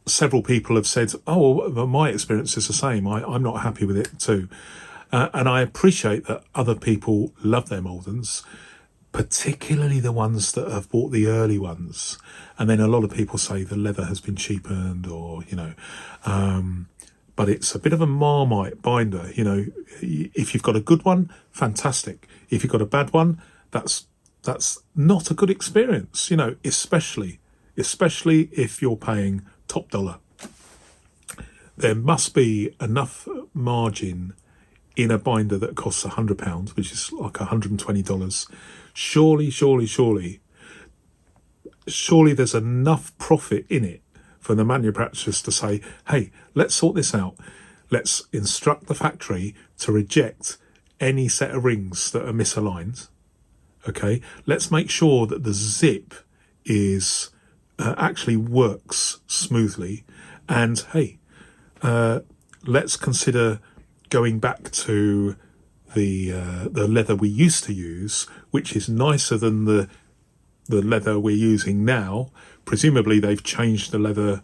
several people have said, oh, well, my experience is the same. I'm not happy with it too. And I appreciate that other people love their Maldens, particularly the ones that have bought the early ones. And then a lot of people say the leather has been cheapened, or, but it's a bit of a Marmite binder. If you've got a good one, fantastic. If you've got a bad one, that's not a good experience, especially if you're paying top dollar. There must be enough margin in a binder that costs £100, which is like $120. Surely there's enough profit in it for the manufacturers to say, hey, let's sort this out. Let's instruct the factory to reject any set of rings that are misaligned. Okay, let's make sure that the zip is actually works smoothly. And hey, let's consider going back to the leather we used to use, which is nicer than the leather we're using now. Presumably they've changed the leather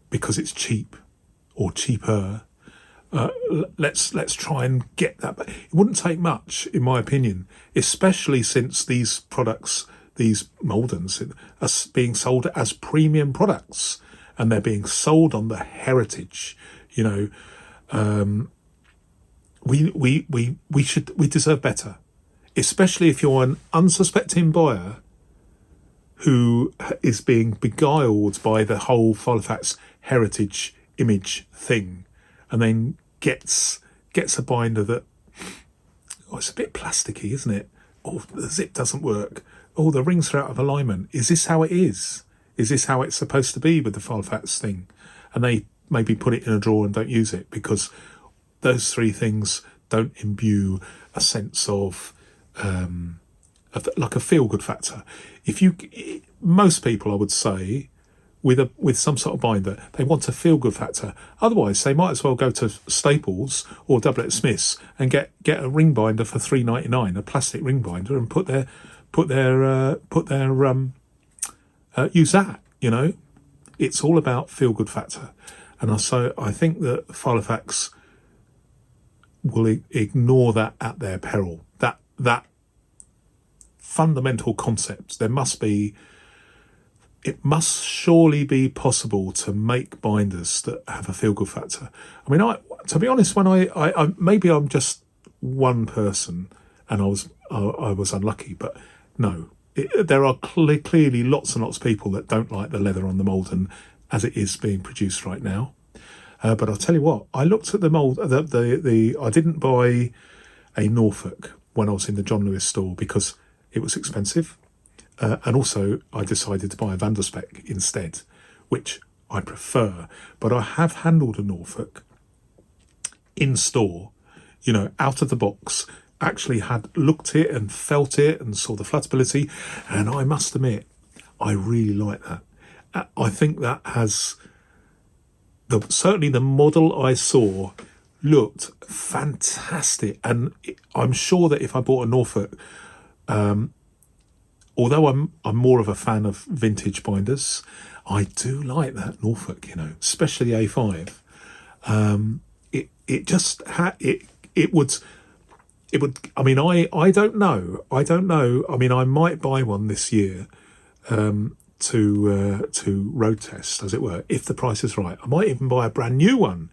because it's cheap or cheaper. Let's try and get that. But it wouldn't take much, in my opinion, especially since these products, these Maldens, are being sold as premium products, and they're being sold on the heritage. We deserve better, especially if you're an unsuspecting buyer who is being beguiled by the whole Filofax heritage image thing, and then gets a binder that, it's a bit plasticky, isn't it? Oh, the zip doesn't work. Oh, the rings are out of alignment. Is this how it is? Is this how it's supposed to be with the Filofax thing? And they maybe put it in a drawer and don't use it because those three things don't imbue a sense of like a feel-good factor. Most people, I would say, with some sort of binder, they want a feel-good factor. Otherwise, they might as well go to Staples or Double Smiths and get a ring binder for $3.99, a plastic ring binder, and use that. It's all about feel-good factor, and so I think that Filofax will ignore that at their peril. That fundamental concept. It must surely be possible to make binders that have a feel-good factor. I mean, to be honest, when I maybe I'm just one person and I was unlucky, but no, there are clearly lots and lots of people that don't like the leather on the Malden as it is being produced right now. But I'll tell you what, I looked at the mold. I didn't buy a Norfolk when I was in the John Lewis store because it was expensive. And also, I decided to buy a Vanderspec instead, which I prefer. But I have handled a Norfolk in store, out of the box, actually had looked it and felt it and saw the flatability. And I must admit, I really like that. I think that has... certainly the model I saw looked fantastic. And I'm sure that if I bought a Norfolk... although I'm more of a fan of vintage binders, I do like that Norfolk, especially the A5. It would. I mean, I don't know. I mean, I might buy one this year to road test, as it were, if the price is right. I might even buy a brand new one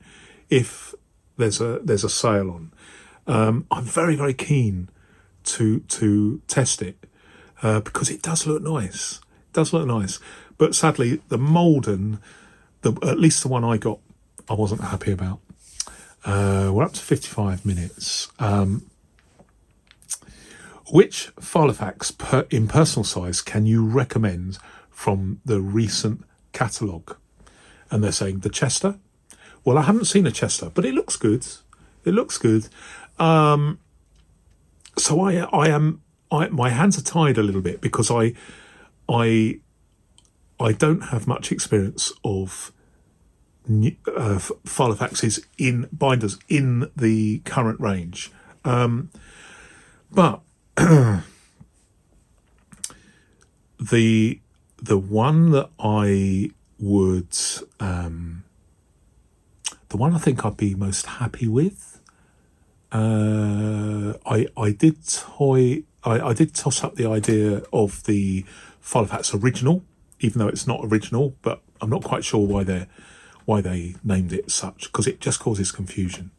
if there's a sale on. I'm very, very keen to test it. Because it does look nice. But sadly, the Malden, at least the one I got, I wasn't happy about. We're up to 55 minutes. Which Filofax in personal size can you recommend from the recent catalogue? And they're saying the Chester. Well, I haven't seen a Chester, but it looks good. So my hands are tied a little bit because I don't have much experience of Filofaxes in binders in the current range, but the one that I would, the one I think I'd be most happy with, I did toss up the idea of the Filofax original, even though it's not original, but I'm not quite sure why they named it such, because it just causes confusion.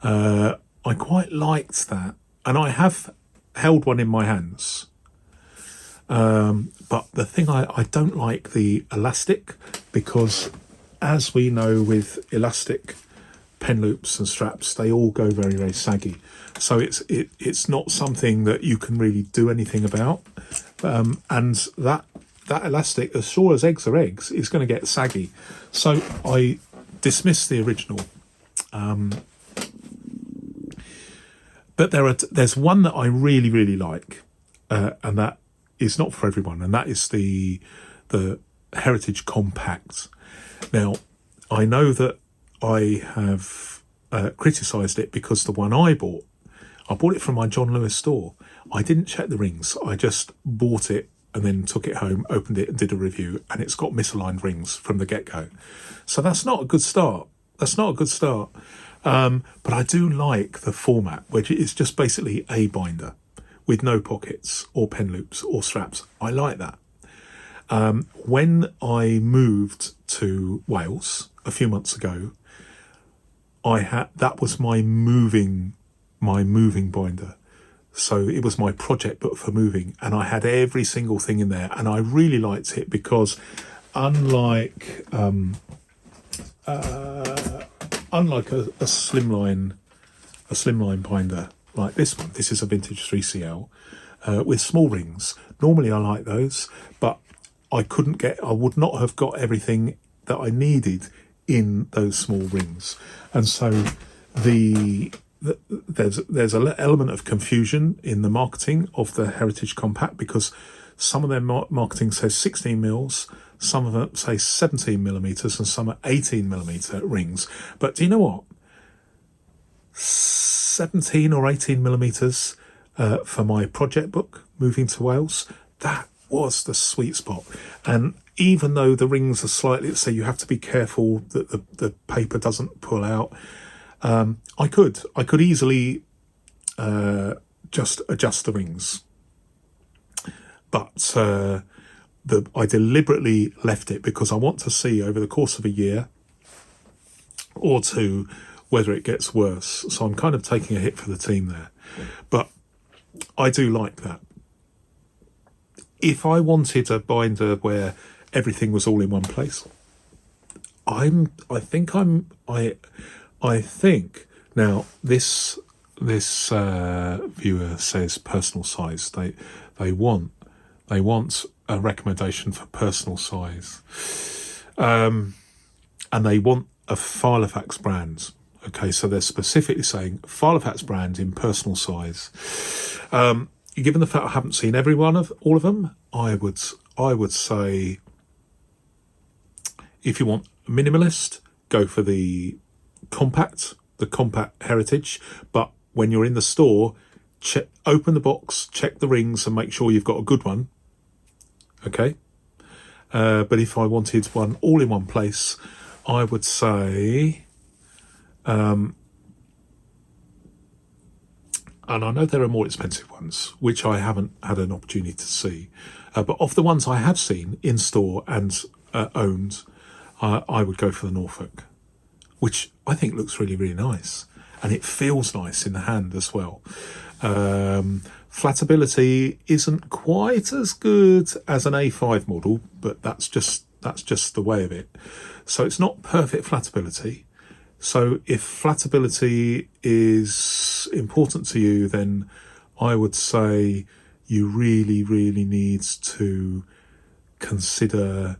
I quite liked that, and I have held one in my hands. But the thing I don't like the elastic, because as we know with elastic pen loops and straps, they all go very, very saggy. So it's not something that you can really do anything about. And that elastic, as sure as eggs are eggs, is going to get saggy. So I dismissed the original. But there's one that I really, really like, and that is not for everyone, and that is the Heritage Compact. Now, I know that I have criticised it because the one I bought it from my John Lewis store. I didn't check the rings. I just bought it and then took it home, opened it and did a review, and it's got misaligned rings from the get-go. So that's not a good start. But I do like the format, which is just basically a binder with no pockets or pen loops or straps. I like that. When I moved to Wales a few months ago, that was my moving binder. So it was my project book for moving, and I had every single thing in there, and I really liked it because unlike a slimline binder like this one, this is a vintage 3CL with small rings. Normally I like those, but I would not have got everything that I needed in those small rings. And so there's an element of confusion in the marketing of the Heritage Compact, because some of their marketing says 16 mils, some of them say 17 millimeters, and some are 18 millimeter rings. But do you know what? 17 or 18 millimeters for my project book, moving to Wales, that was the sweet spot. And even though the rings are slightly, so you have to be careful that the paper doesn't pull out, I could easily just adjust the rings. But I deliberately left it because I want to see over the course of a year or two whether it gets worse. So I'm kind of taking a hit for the team there. But I do like that. If I wanted a binder where everything was all in one place, I think now this viewer says personal size. They want a recommendation for personal size, and they want a Filofax brand. Okay, so they're specifically saying Filofax brand in personal size. Given the fact I haven't seen all of them, I would say if you want minimalist, go for the compact Heritage. But when you're in the store, open the box, check the rings, and make sure you've got a good one. Okay. But if I wanted one all in one place, I would say, and I know there are more expensive ones, which I haven't had an opportunity to see. But of the ones I have seen in store and owned, I would go for the Norfolk, which I think looks really, really nice. And it feels nice in the hand as well. Flatability isn't quite as good as an A5 model, but that's just the way of it. So it's not perfect flatability. So if flatability is important to you, then I would say you really, really need to consider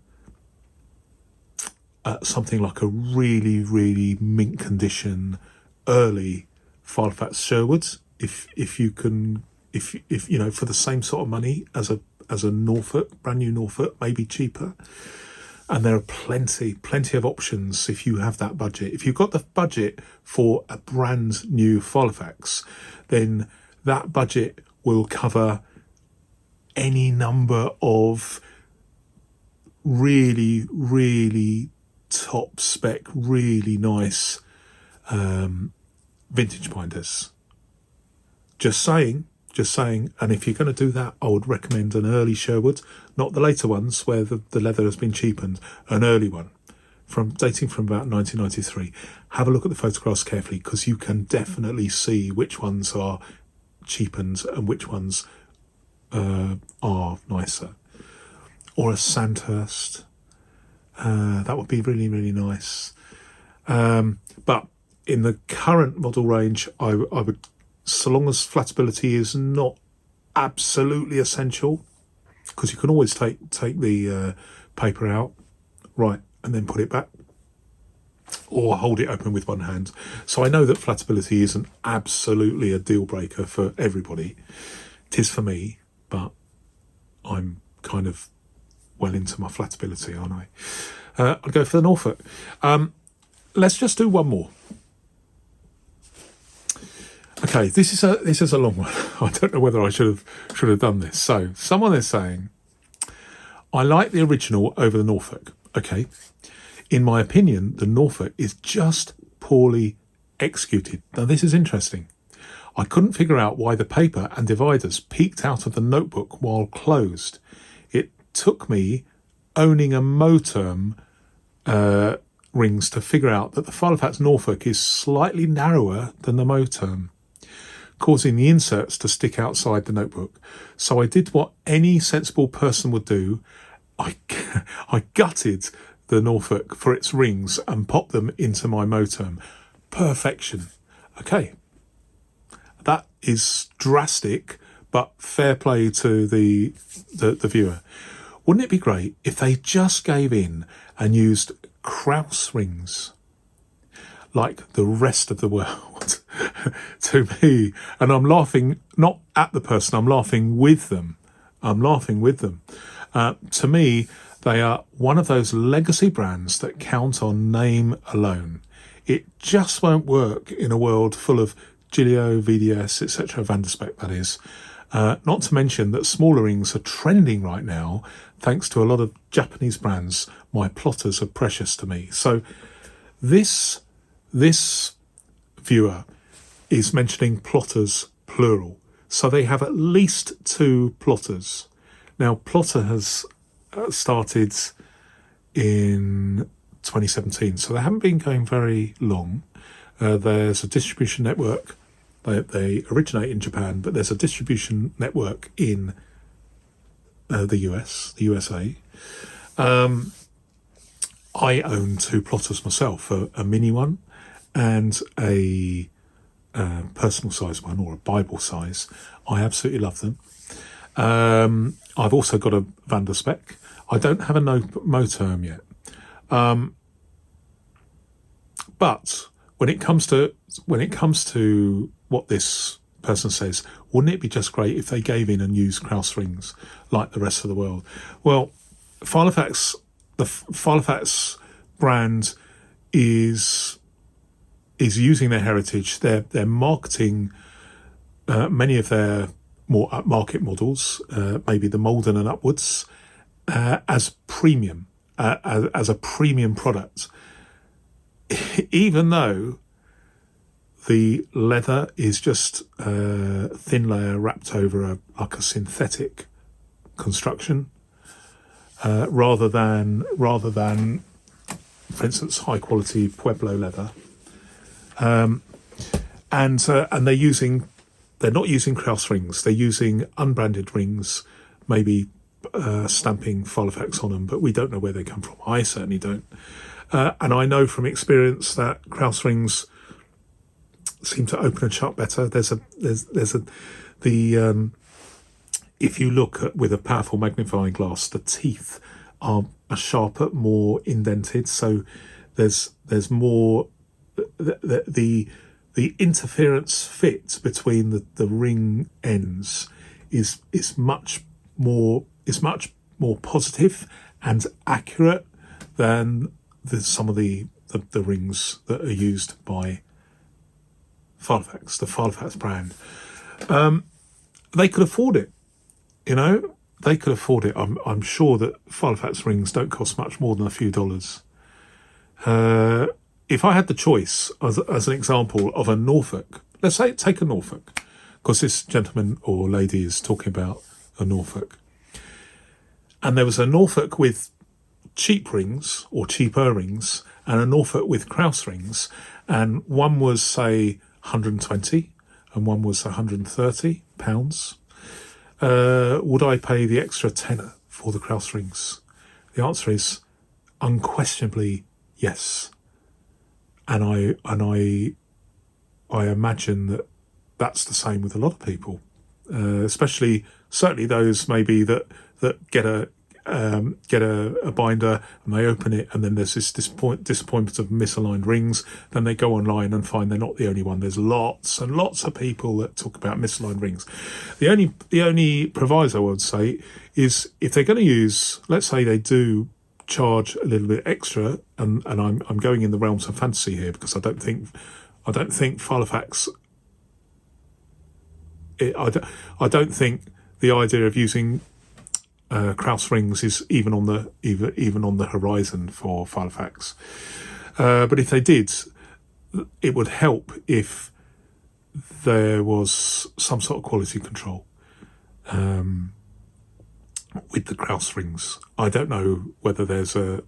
something like a really, really mint condition early Filofax Sherwood. If you you know, for the same sort of money as a Norfolk, brand new Norfolk, maybe cheaper. And there are plenty of options if you have that budget. If you've got the budget for a brand new Filofax, then that budget will cover any number of really, really top spec, really nice vintage binders. Just saying. And if you're going to do that, I would recommend an early Sherwood, not the later ones where the leather has been cheapened, an early one dating from about 1993. Have a look at the photographs carefully, because you can definitely see which ones are cheapened and which ones are nicer. Or a Sandhurst, that would be really, really nice. But in the current model range, I would, so long as flatability is not absolutely essential, because you can always take the paper out, right, and then put it back, or hold it open with one hand. So I know that flatability isn't absolutely a deal breaker for everybody. It is for me, but I'm kind of well into my flatability, aren't I? I'll go for the Norfolk. Let's just do one more. Okay, this is a long one. I don't know whether I should have done this. So someone is saying, I like the original over the Norfolk. Okay, in my opinion, the Norfolk is just poorly executed. Now this is interesting. I couldn't figure out why the paper and dividers peeked out of the notebook while closed. It took me owning a Moterm rings to figure out that the Filofax Norfolk is slightly narrower than the Moterm, causing the inserts to stick outside the notebook. So I did what any sensible person would do. I gutted the Norfolk for its rings and popped them into my Moterm. Perfection. Okay. That is drastic, but fair play to the viewer. Wouldn't it be great if they just gave in and used Krauss rings like the rest of the world? To me, and I'm laughing not at the person, I'm laughing with them. To me, they are one of those legacy brands that count on name alone. It just won't work in a world full of Gilio, VDS, etc., Van der Spek, that is. Not to mention that smaller rings are trending right now, thanks to a lot of Japanese brands. My plotters are precious to me. So this viewer is mentioning plotters plural. So they have at least 2 plotters. Now, plotter has started in 2017, so they haven't been going very long. There's a distribution network. They originate in Japan, but there's a distribution network in the USA. I own 2 plotters myself, a mini one and a personal size one, or a Bible size. I absolutely love them. I've also got a Van der Spek. I don't have a Moterm yet. But when it comes to what this person says, wouldn't it be just great if they gave in and used Krauss rings like the rest of the world? Well, the Filofax brand is using their heritage. They're marketing many of their more upmarket models, maybe the Malden and upwards, as premium, as a premium product, even though the leather is just a thin layer wrapped over like a synthetic construction, rather than, for instance, high quality Pueblo leather. And they're not using Krauss rings. They're using unbranded rings, maybe stamping Filofax on them, but we don't know where they come from. I certainly don't. And I know from experience that Krauss rings seem to open and shut better. If you look at with a powerful magnifying glass, the teeth are sharper, more indented. So there's more the interference fit between the ring ends is much more positive and accurate than some of the rings that are used by Filofax, the Filofax brand. They could afford it, they could afford it. I'm sure that Filofax rings don't cost much more than a few dollars. If I had the choice, as an example of a Norfolk, let's say take a Norfolk, because this gentleman or lady is talking about a Norfolk, and there was a Norfolk with cheap rings or cheaper rings, and a Norfolk with Krauss rings, and one was say 120 and one was 130 pounds. Would I pay the extra tenner for the Krauss rings? The answer is unquestionably yes. And I imagine that that's the same with a lot of people, especially certainly those maybe that get a binder and they open it and then there's this disappointment of misaligned rings. Then they go online and find they're not the only one. There's lots and lots of people that talk about misaligned rings. The only proviso I would say is if they're going to use, let's say they do charge a little bit extra, and I'm going in the realms of fantasy here because I don't think Filofax. I don't think the idea of using Krauss rings is even on the horizon for Filofax. But if they did, it would help if there was some sort of quality control with the Krauss rings. I don't know whether there's a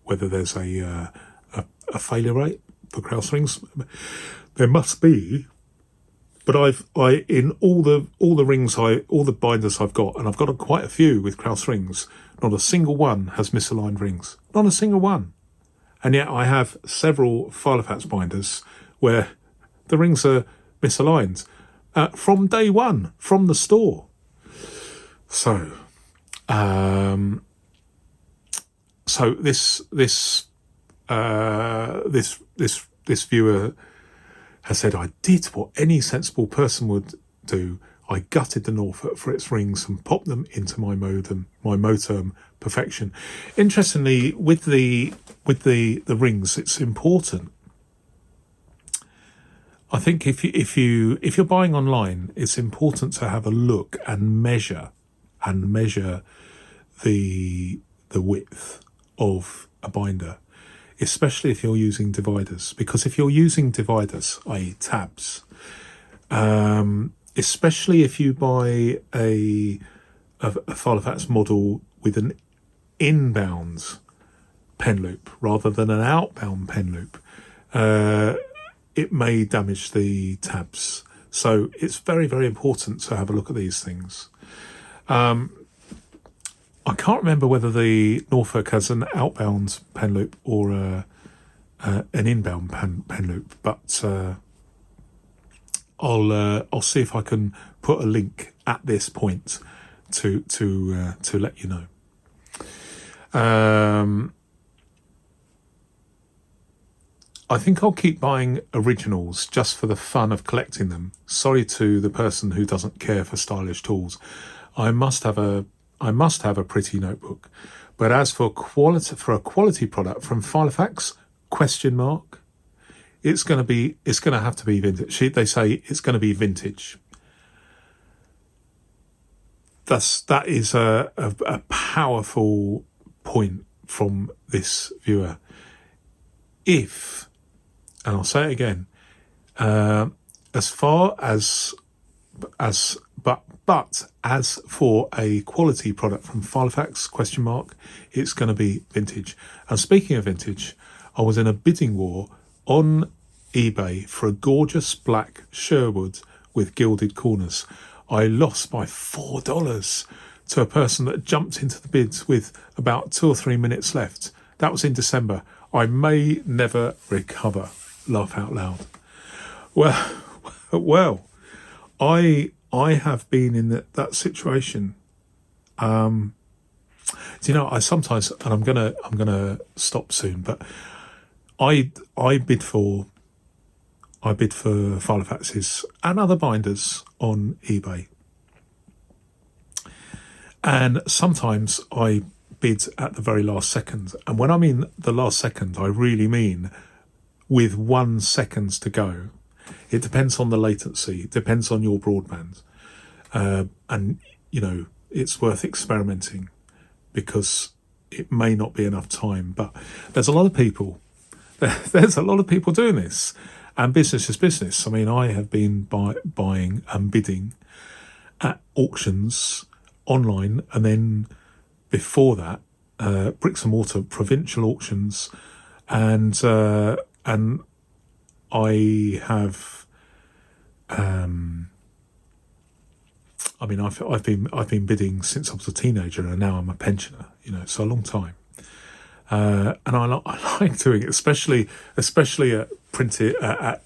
failure rate for Krauss rings. There must be. But I in all the rings all the binders I've got, and I've got quite a few with Krauss rings, not a single one has misaligned rings. Not a single one. And yet I have several Filofax binders where the rings are misaligned from day one, from the store. So this viewer has said, I did what any sensible person would do. I gutted the Norfolk for its rings and popped them into my motorm perfection. Interestingly, with the rings, it's important. I think if you're buying online, it's important to have a look and measure the width of a binder, especially if you're using dividers. Because if you're using dividers, i.e. tabs, especially if you buy a Filofax model with an inbound pen loop rather than an outbound pen loop, it may damage the tabs. So it's very, very important to have a look at these things. I can't remember whether the Norfolk has an outbound pen loop or an inbound pen loop, but I'll see if I can put a link at this point to let you know. I think I'll keep buying originals just for the fun of collecting them. Sorry to the person who doesn't care for stylish tools. I must have a pretty notebook. But as for a quality product from Filofax, ? It's going to have to be vintage. They say it's going to be vintage. That is a powerful point from this viewer. And I'll say it again, as for a quality product from Filofax, ? It's going to be vintage. And speaking of vintage, I was in a bidding war on eBay for a gorgeous black Sherwood with gilded corners. I lost by $4 to a person that jumped into the bids with about 2 or 3 minutes left. That was in December. I may never recover. Laugh out loud. Well, I have been in that situation. Do you know? I sometimes, and I'm gonna stop soon, but I bid for Filofaxes and other binders on eBay, and sometimes I bid at the very last second. And when I mean the last second, I really mean with 1 second to go. It depends on the latency. It depends on your broadband. And, you know, it's worth experimenting, because it may not be enough time. But there's a lot of people. There's a lot of people doing this, and business is business. I mean, I have been buying and bidding at auctions online, and then before that, bricks and mortar provincial auctions, and I have. I mean, I've been bidding since I was a teenager, and now I'm a pensioner. So a long time. And I like doing it, especially at printed at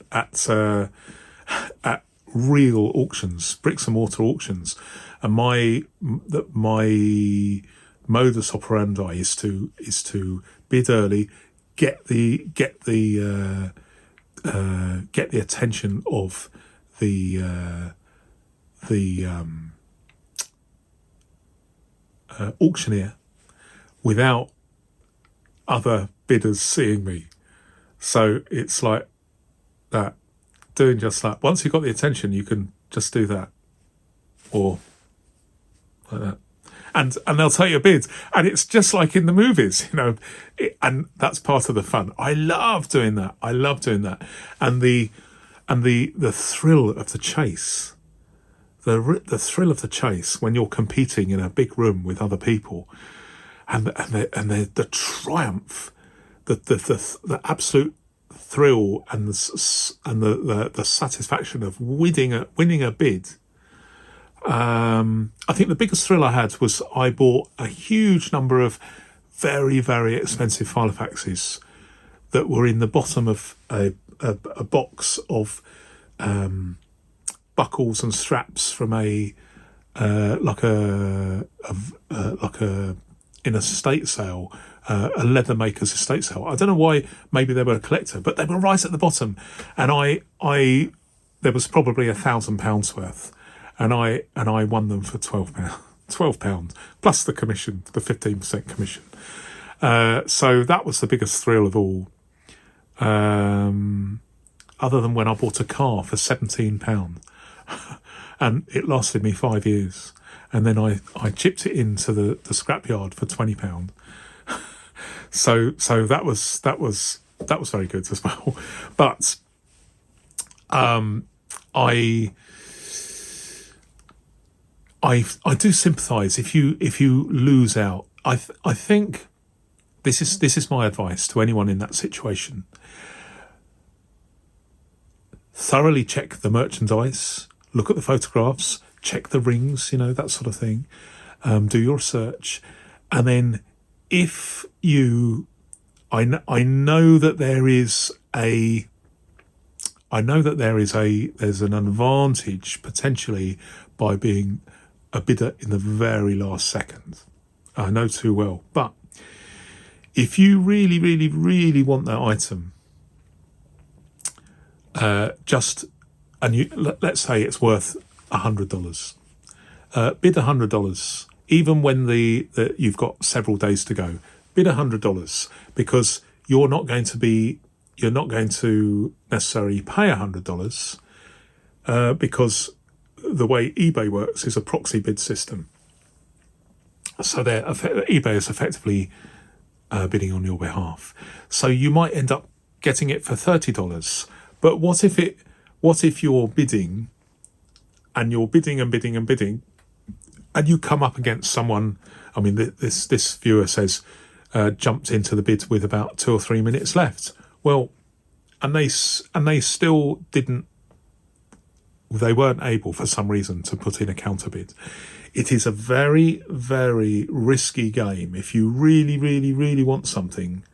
real auctions, bricks and mortar auctions. And my modus operandi is to bid early, get the attention of the auctioneer without other bidders seeing me. So it's like that, doing just that. Once you've got the attention, you can just do that, or like that, and they'll take your bid, and it's just like in the movies, and that's part of the fun. I love doing that. And the thrill of the chase. The thrill of the chase when you're competing in a big room with other people, and the triumph, the absolute thrill, and the satisfaction of winning a bid. I think the biggest thrill I had was I bought a huge number of very, very expensive filofaxes that were in the bottom of a box of buckles and straps from an estate sale, a leather maker's estate sale. I don't know why. Maybe they were a collector, but they were right at the bottom, and I there was probably £1,000 worth, and I won them for £12 plus the commission, the 15% commission. So that was the biggest thrill of all. Other than when I bought a car for £17. And it lasted me 5 years, and then I chipped it into the scrapyard for £20. so that was very good as well. But I do sympathise if you lose out. I think this is my advice to anyone in that situation. Thoroughly check the merchandise, look at the photographs, check the rings, that sort of thing. Do your research, and then if you, I know that there's an advantage potentially by being a bidder in the very last second. I know too well, but if you really, really, really want that item, let's say it's worth $100. Bid $100, even when you've got several days to go. Bid $100, because you're not going to necessarily pay $100, because the way eBay works is a proxy bid system. So eBay is effectively bidding on your behalf. So you might end up getting it for $30. But what if you're bidding, and you're bidding and bidding and bidding, and you come up against someone? I mean, this viewer says jumped into the bid with about 2 or 3 minutes left. Well, and they still didn't. They weren't able, for some reason, to put in a counter bid. It is a very, very risky game if you really, really, really want something,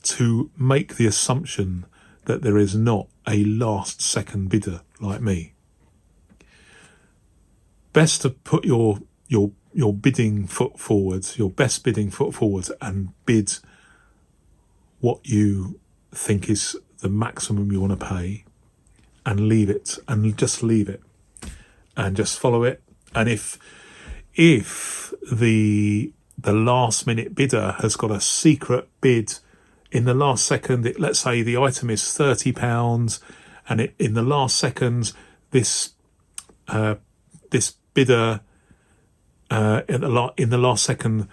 to make the assumption that there is not a last second bidder like me. Best to put your bidding foot forward, your best bidding foot forward, and bid what you think is the maximum you want to pay, and leave it, and just leave it, and just follow it. And if the last minute bidder has got a secret bid in the last second, let's say the item is £30, and in the last second, this bidder in the last second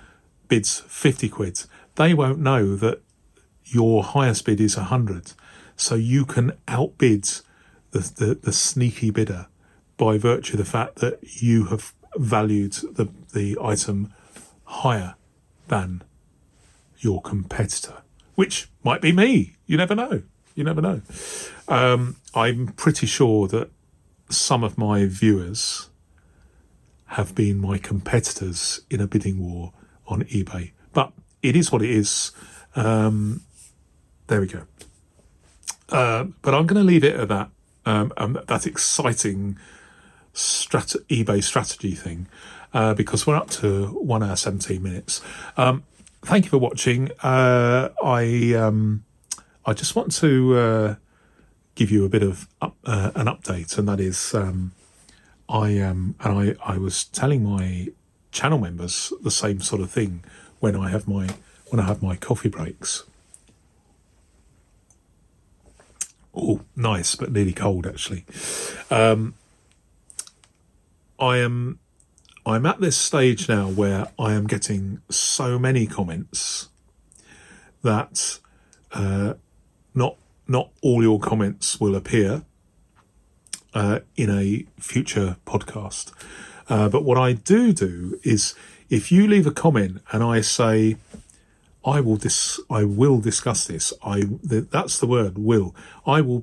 bid's 50 quid, they won't know that your highest bid is 100. So you can outbid the sneaky bidder by virtue of the fact that you have valued the item higher than your competitor, which might be me. You never know. You never know. I'm pretty sure that some of my viewers have been my competitors in a bidding war on eBay. But it is what it is. There we go. But I'm going to leave it at that. That exciting eBay strategy thing, because we're up to 1 hour 17 minutes. Thank you for watching. I just want to give you a bit of an update, and that is I was telling my channel members the same sort of thing when I have my coffee breaks. Oh, nice, but nearly cold actually. I'm at this stage now where I am getting so many comments that not all your comments will appear in a future podcast. But what I do is, if you leave a comment and I say, I will discuss this. That's the word, will. I will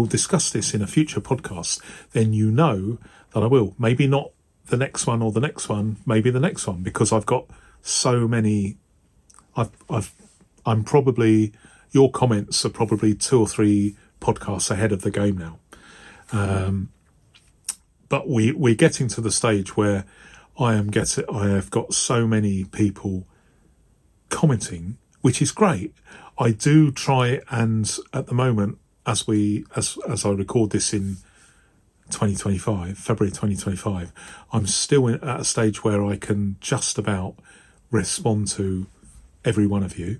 discuss this in a future podcast. Then you know that I will. Maybe not the next one or the next one. Maybe the next one, because I've got so many. I'm probably, your comments are probably 2 or 3 podcasts ahead of the game now. But we're getting to the stage where I have got so many people commenting, which is great. I do try, and at the moment, as I record this in 2025, February 2025, I'm still at a stage where I can just about respond to every one of you.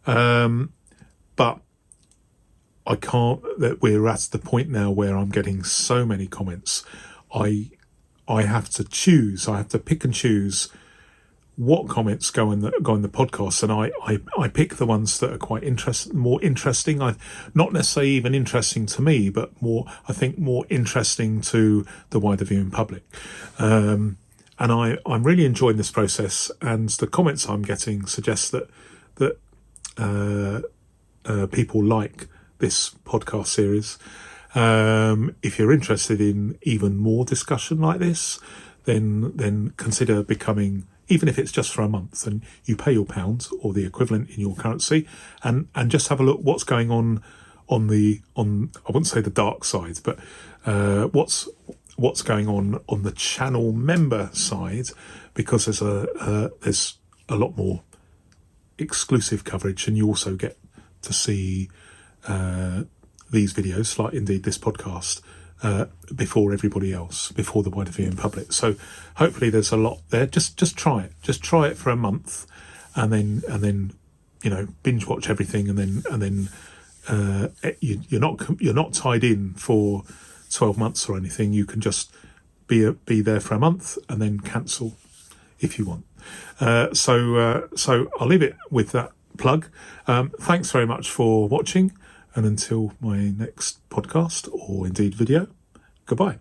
But I can't, that we're at the point now where I'm getting so many comments. I have to pick and choose what comments go in the podcast, and I pick the ones that are quite more interesting. Not necessarily even interesting to me, but I think more interesting to the wider viewing public. And I'm really enjoying this process, and the comments I'm getting suggest that people like this podcast series. If you're interested in even more discussion like this, then consider becoming, even if it's just for a month, and you pay your pounds or the equivalent in your currency, and just have a look what's going on I wouldn't say the dark side, but what's going on the channel member side, because there's a lot more exclusive coverage, and you also get to see these videos, like indeed this podcast, before everybody else, before the wider viewing public. So hopefully there's a lot there. Just try it for a month, and then binge watch everything, and then you're not tied in for 12 months or anything. You can just be there for a month and then cancel if you want. So I'll leave it with that plug. Thanks very much for watching, and until my next podcast, or indeed video, goodbye.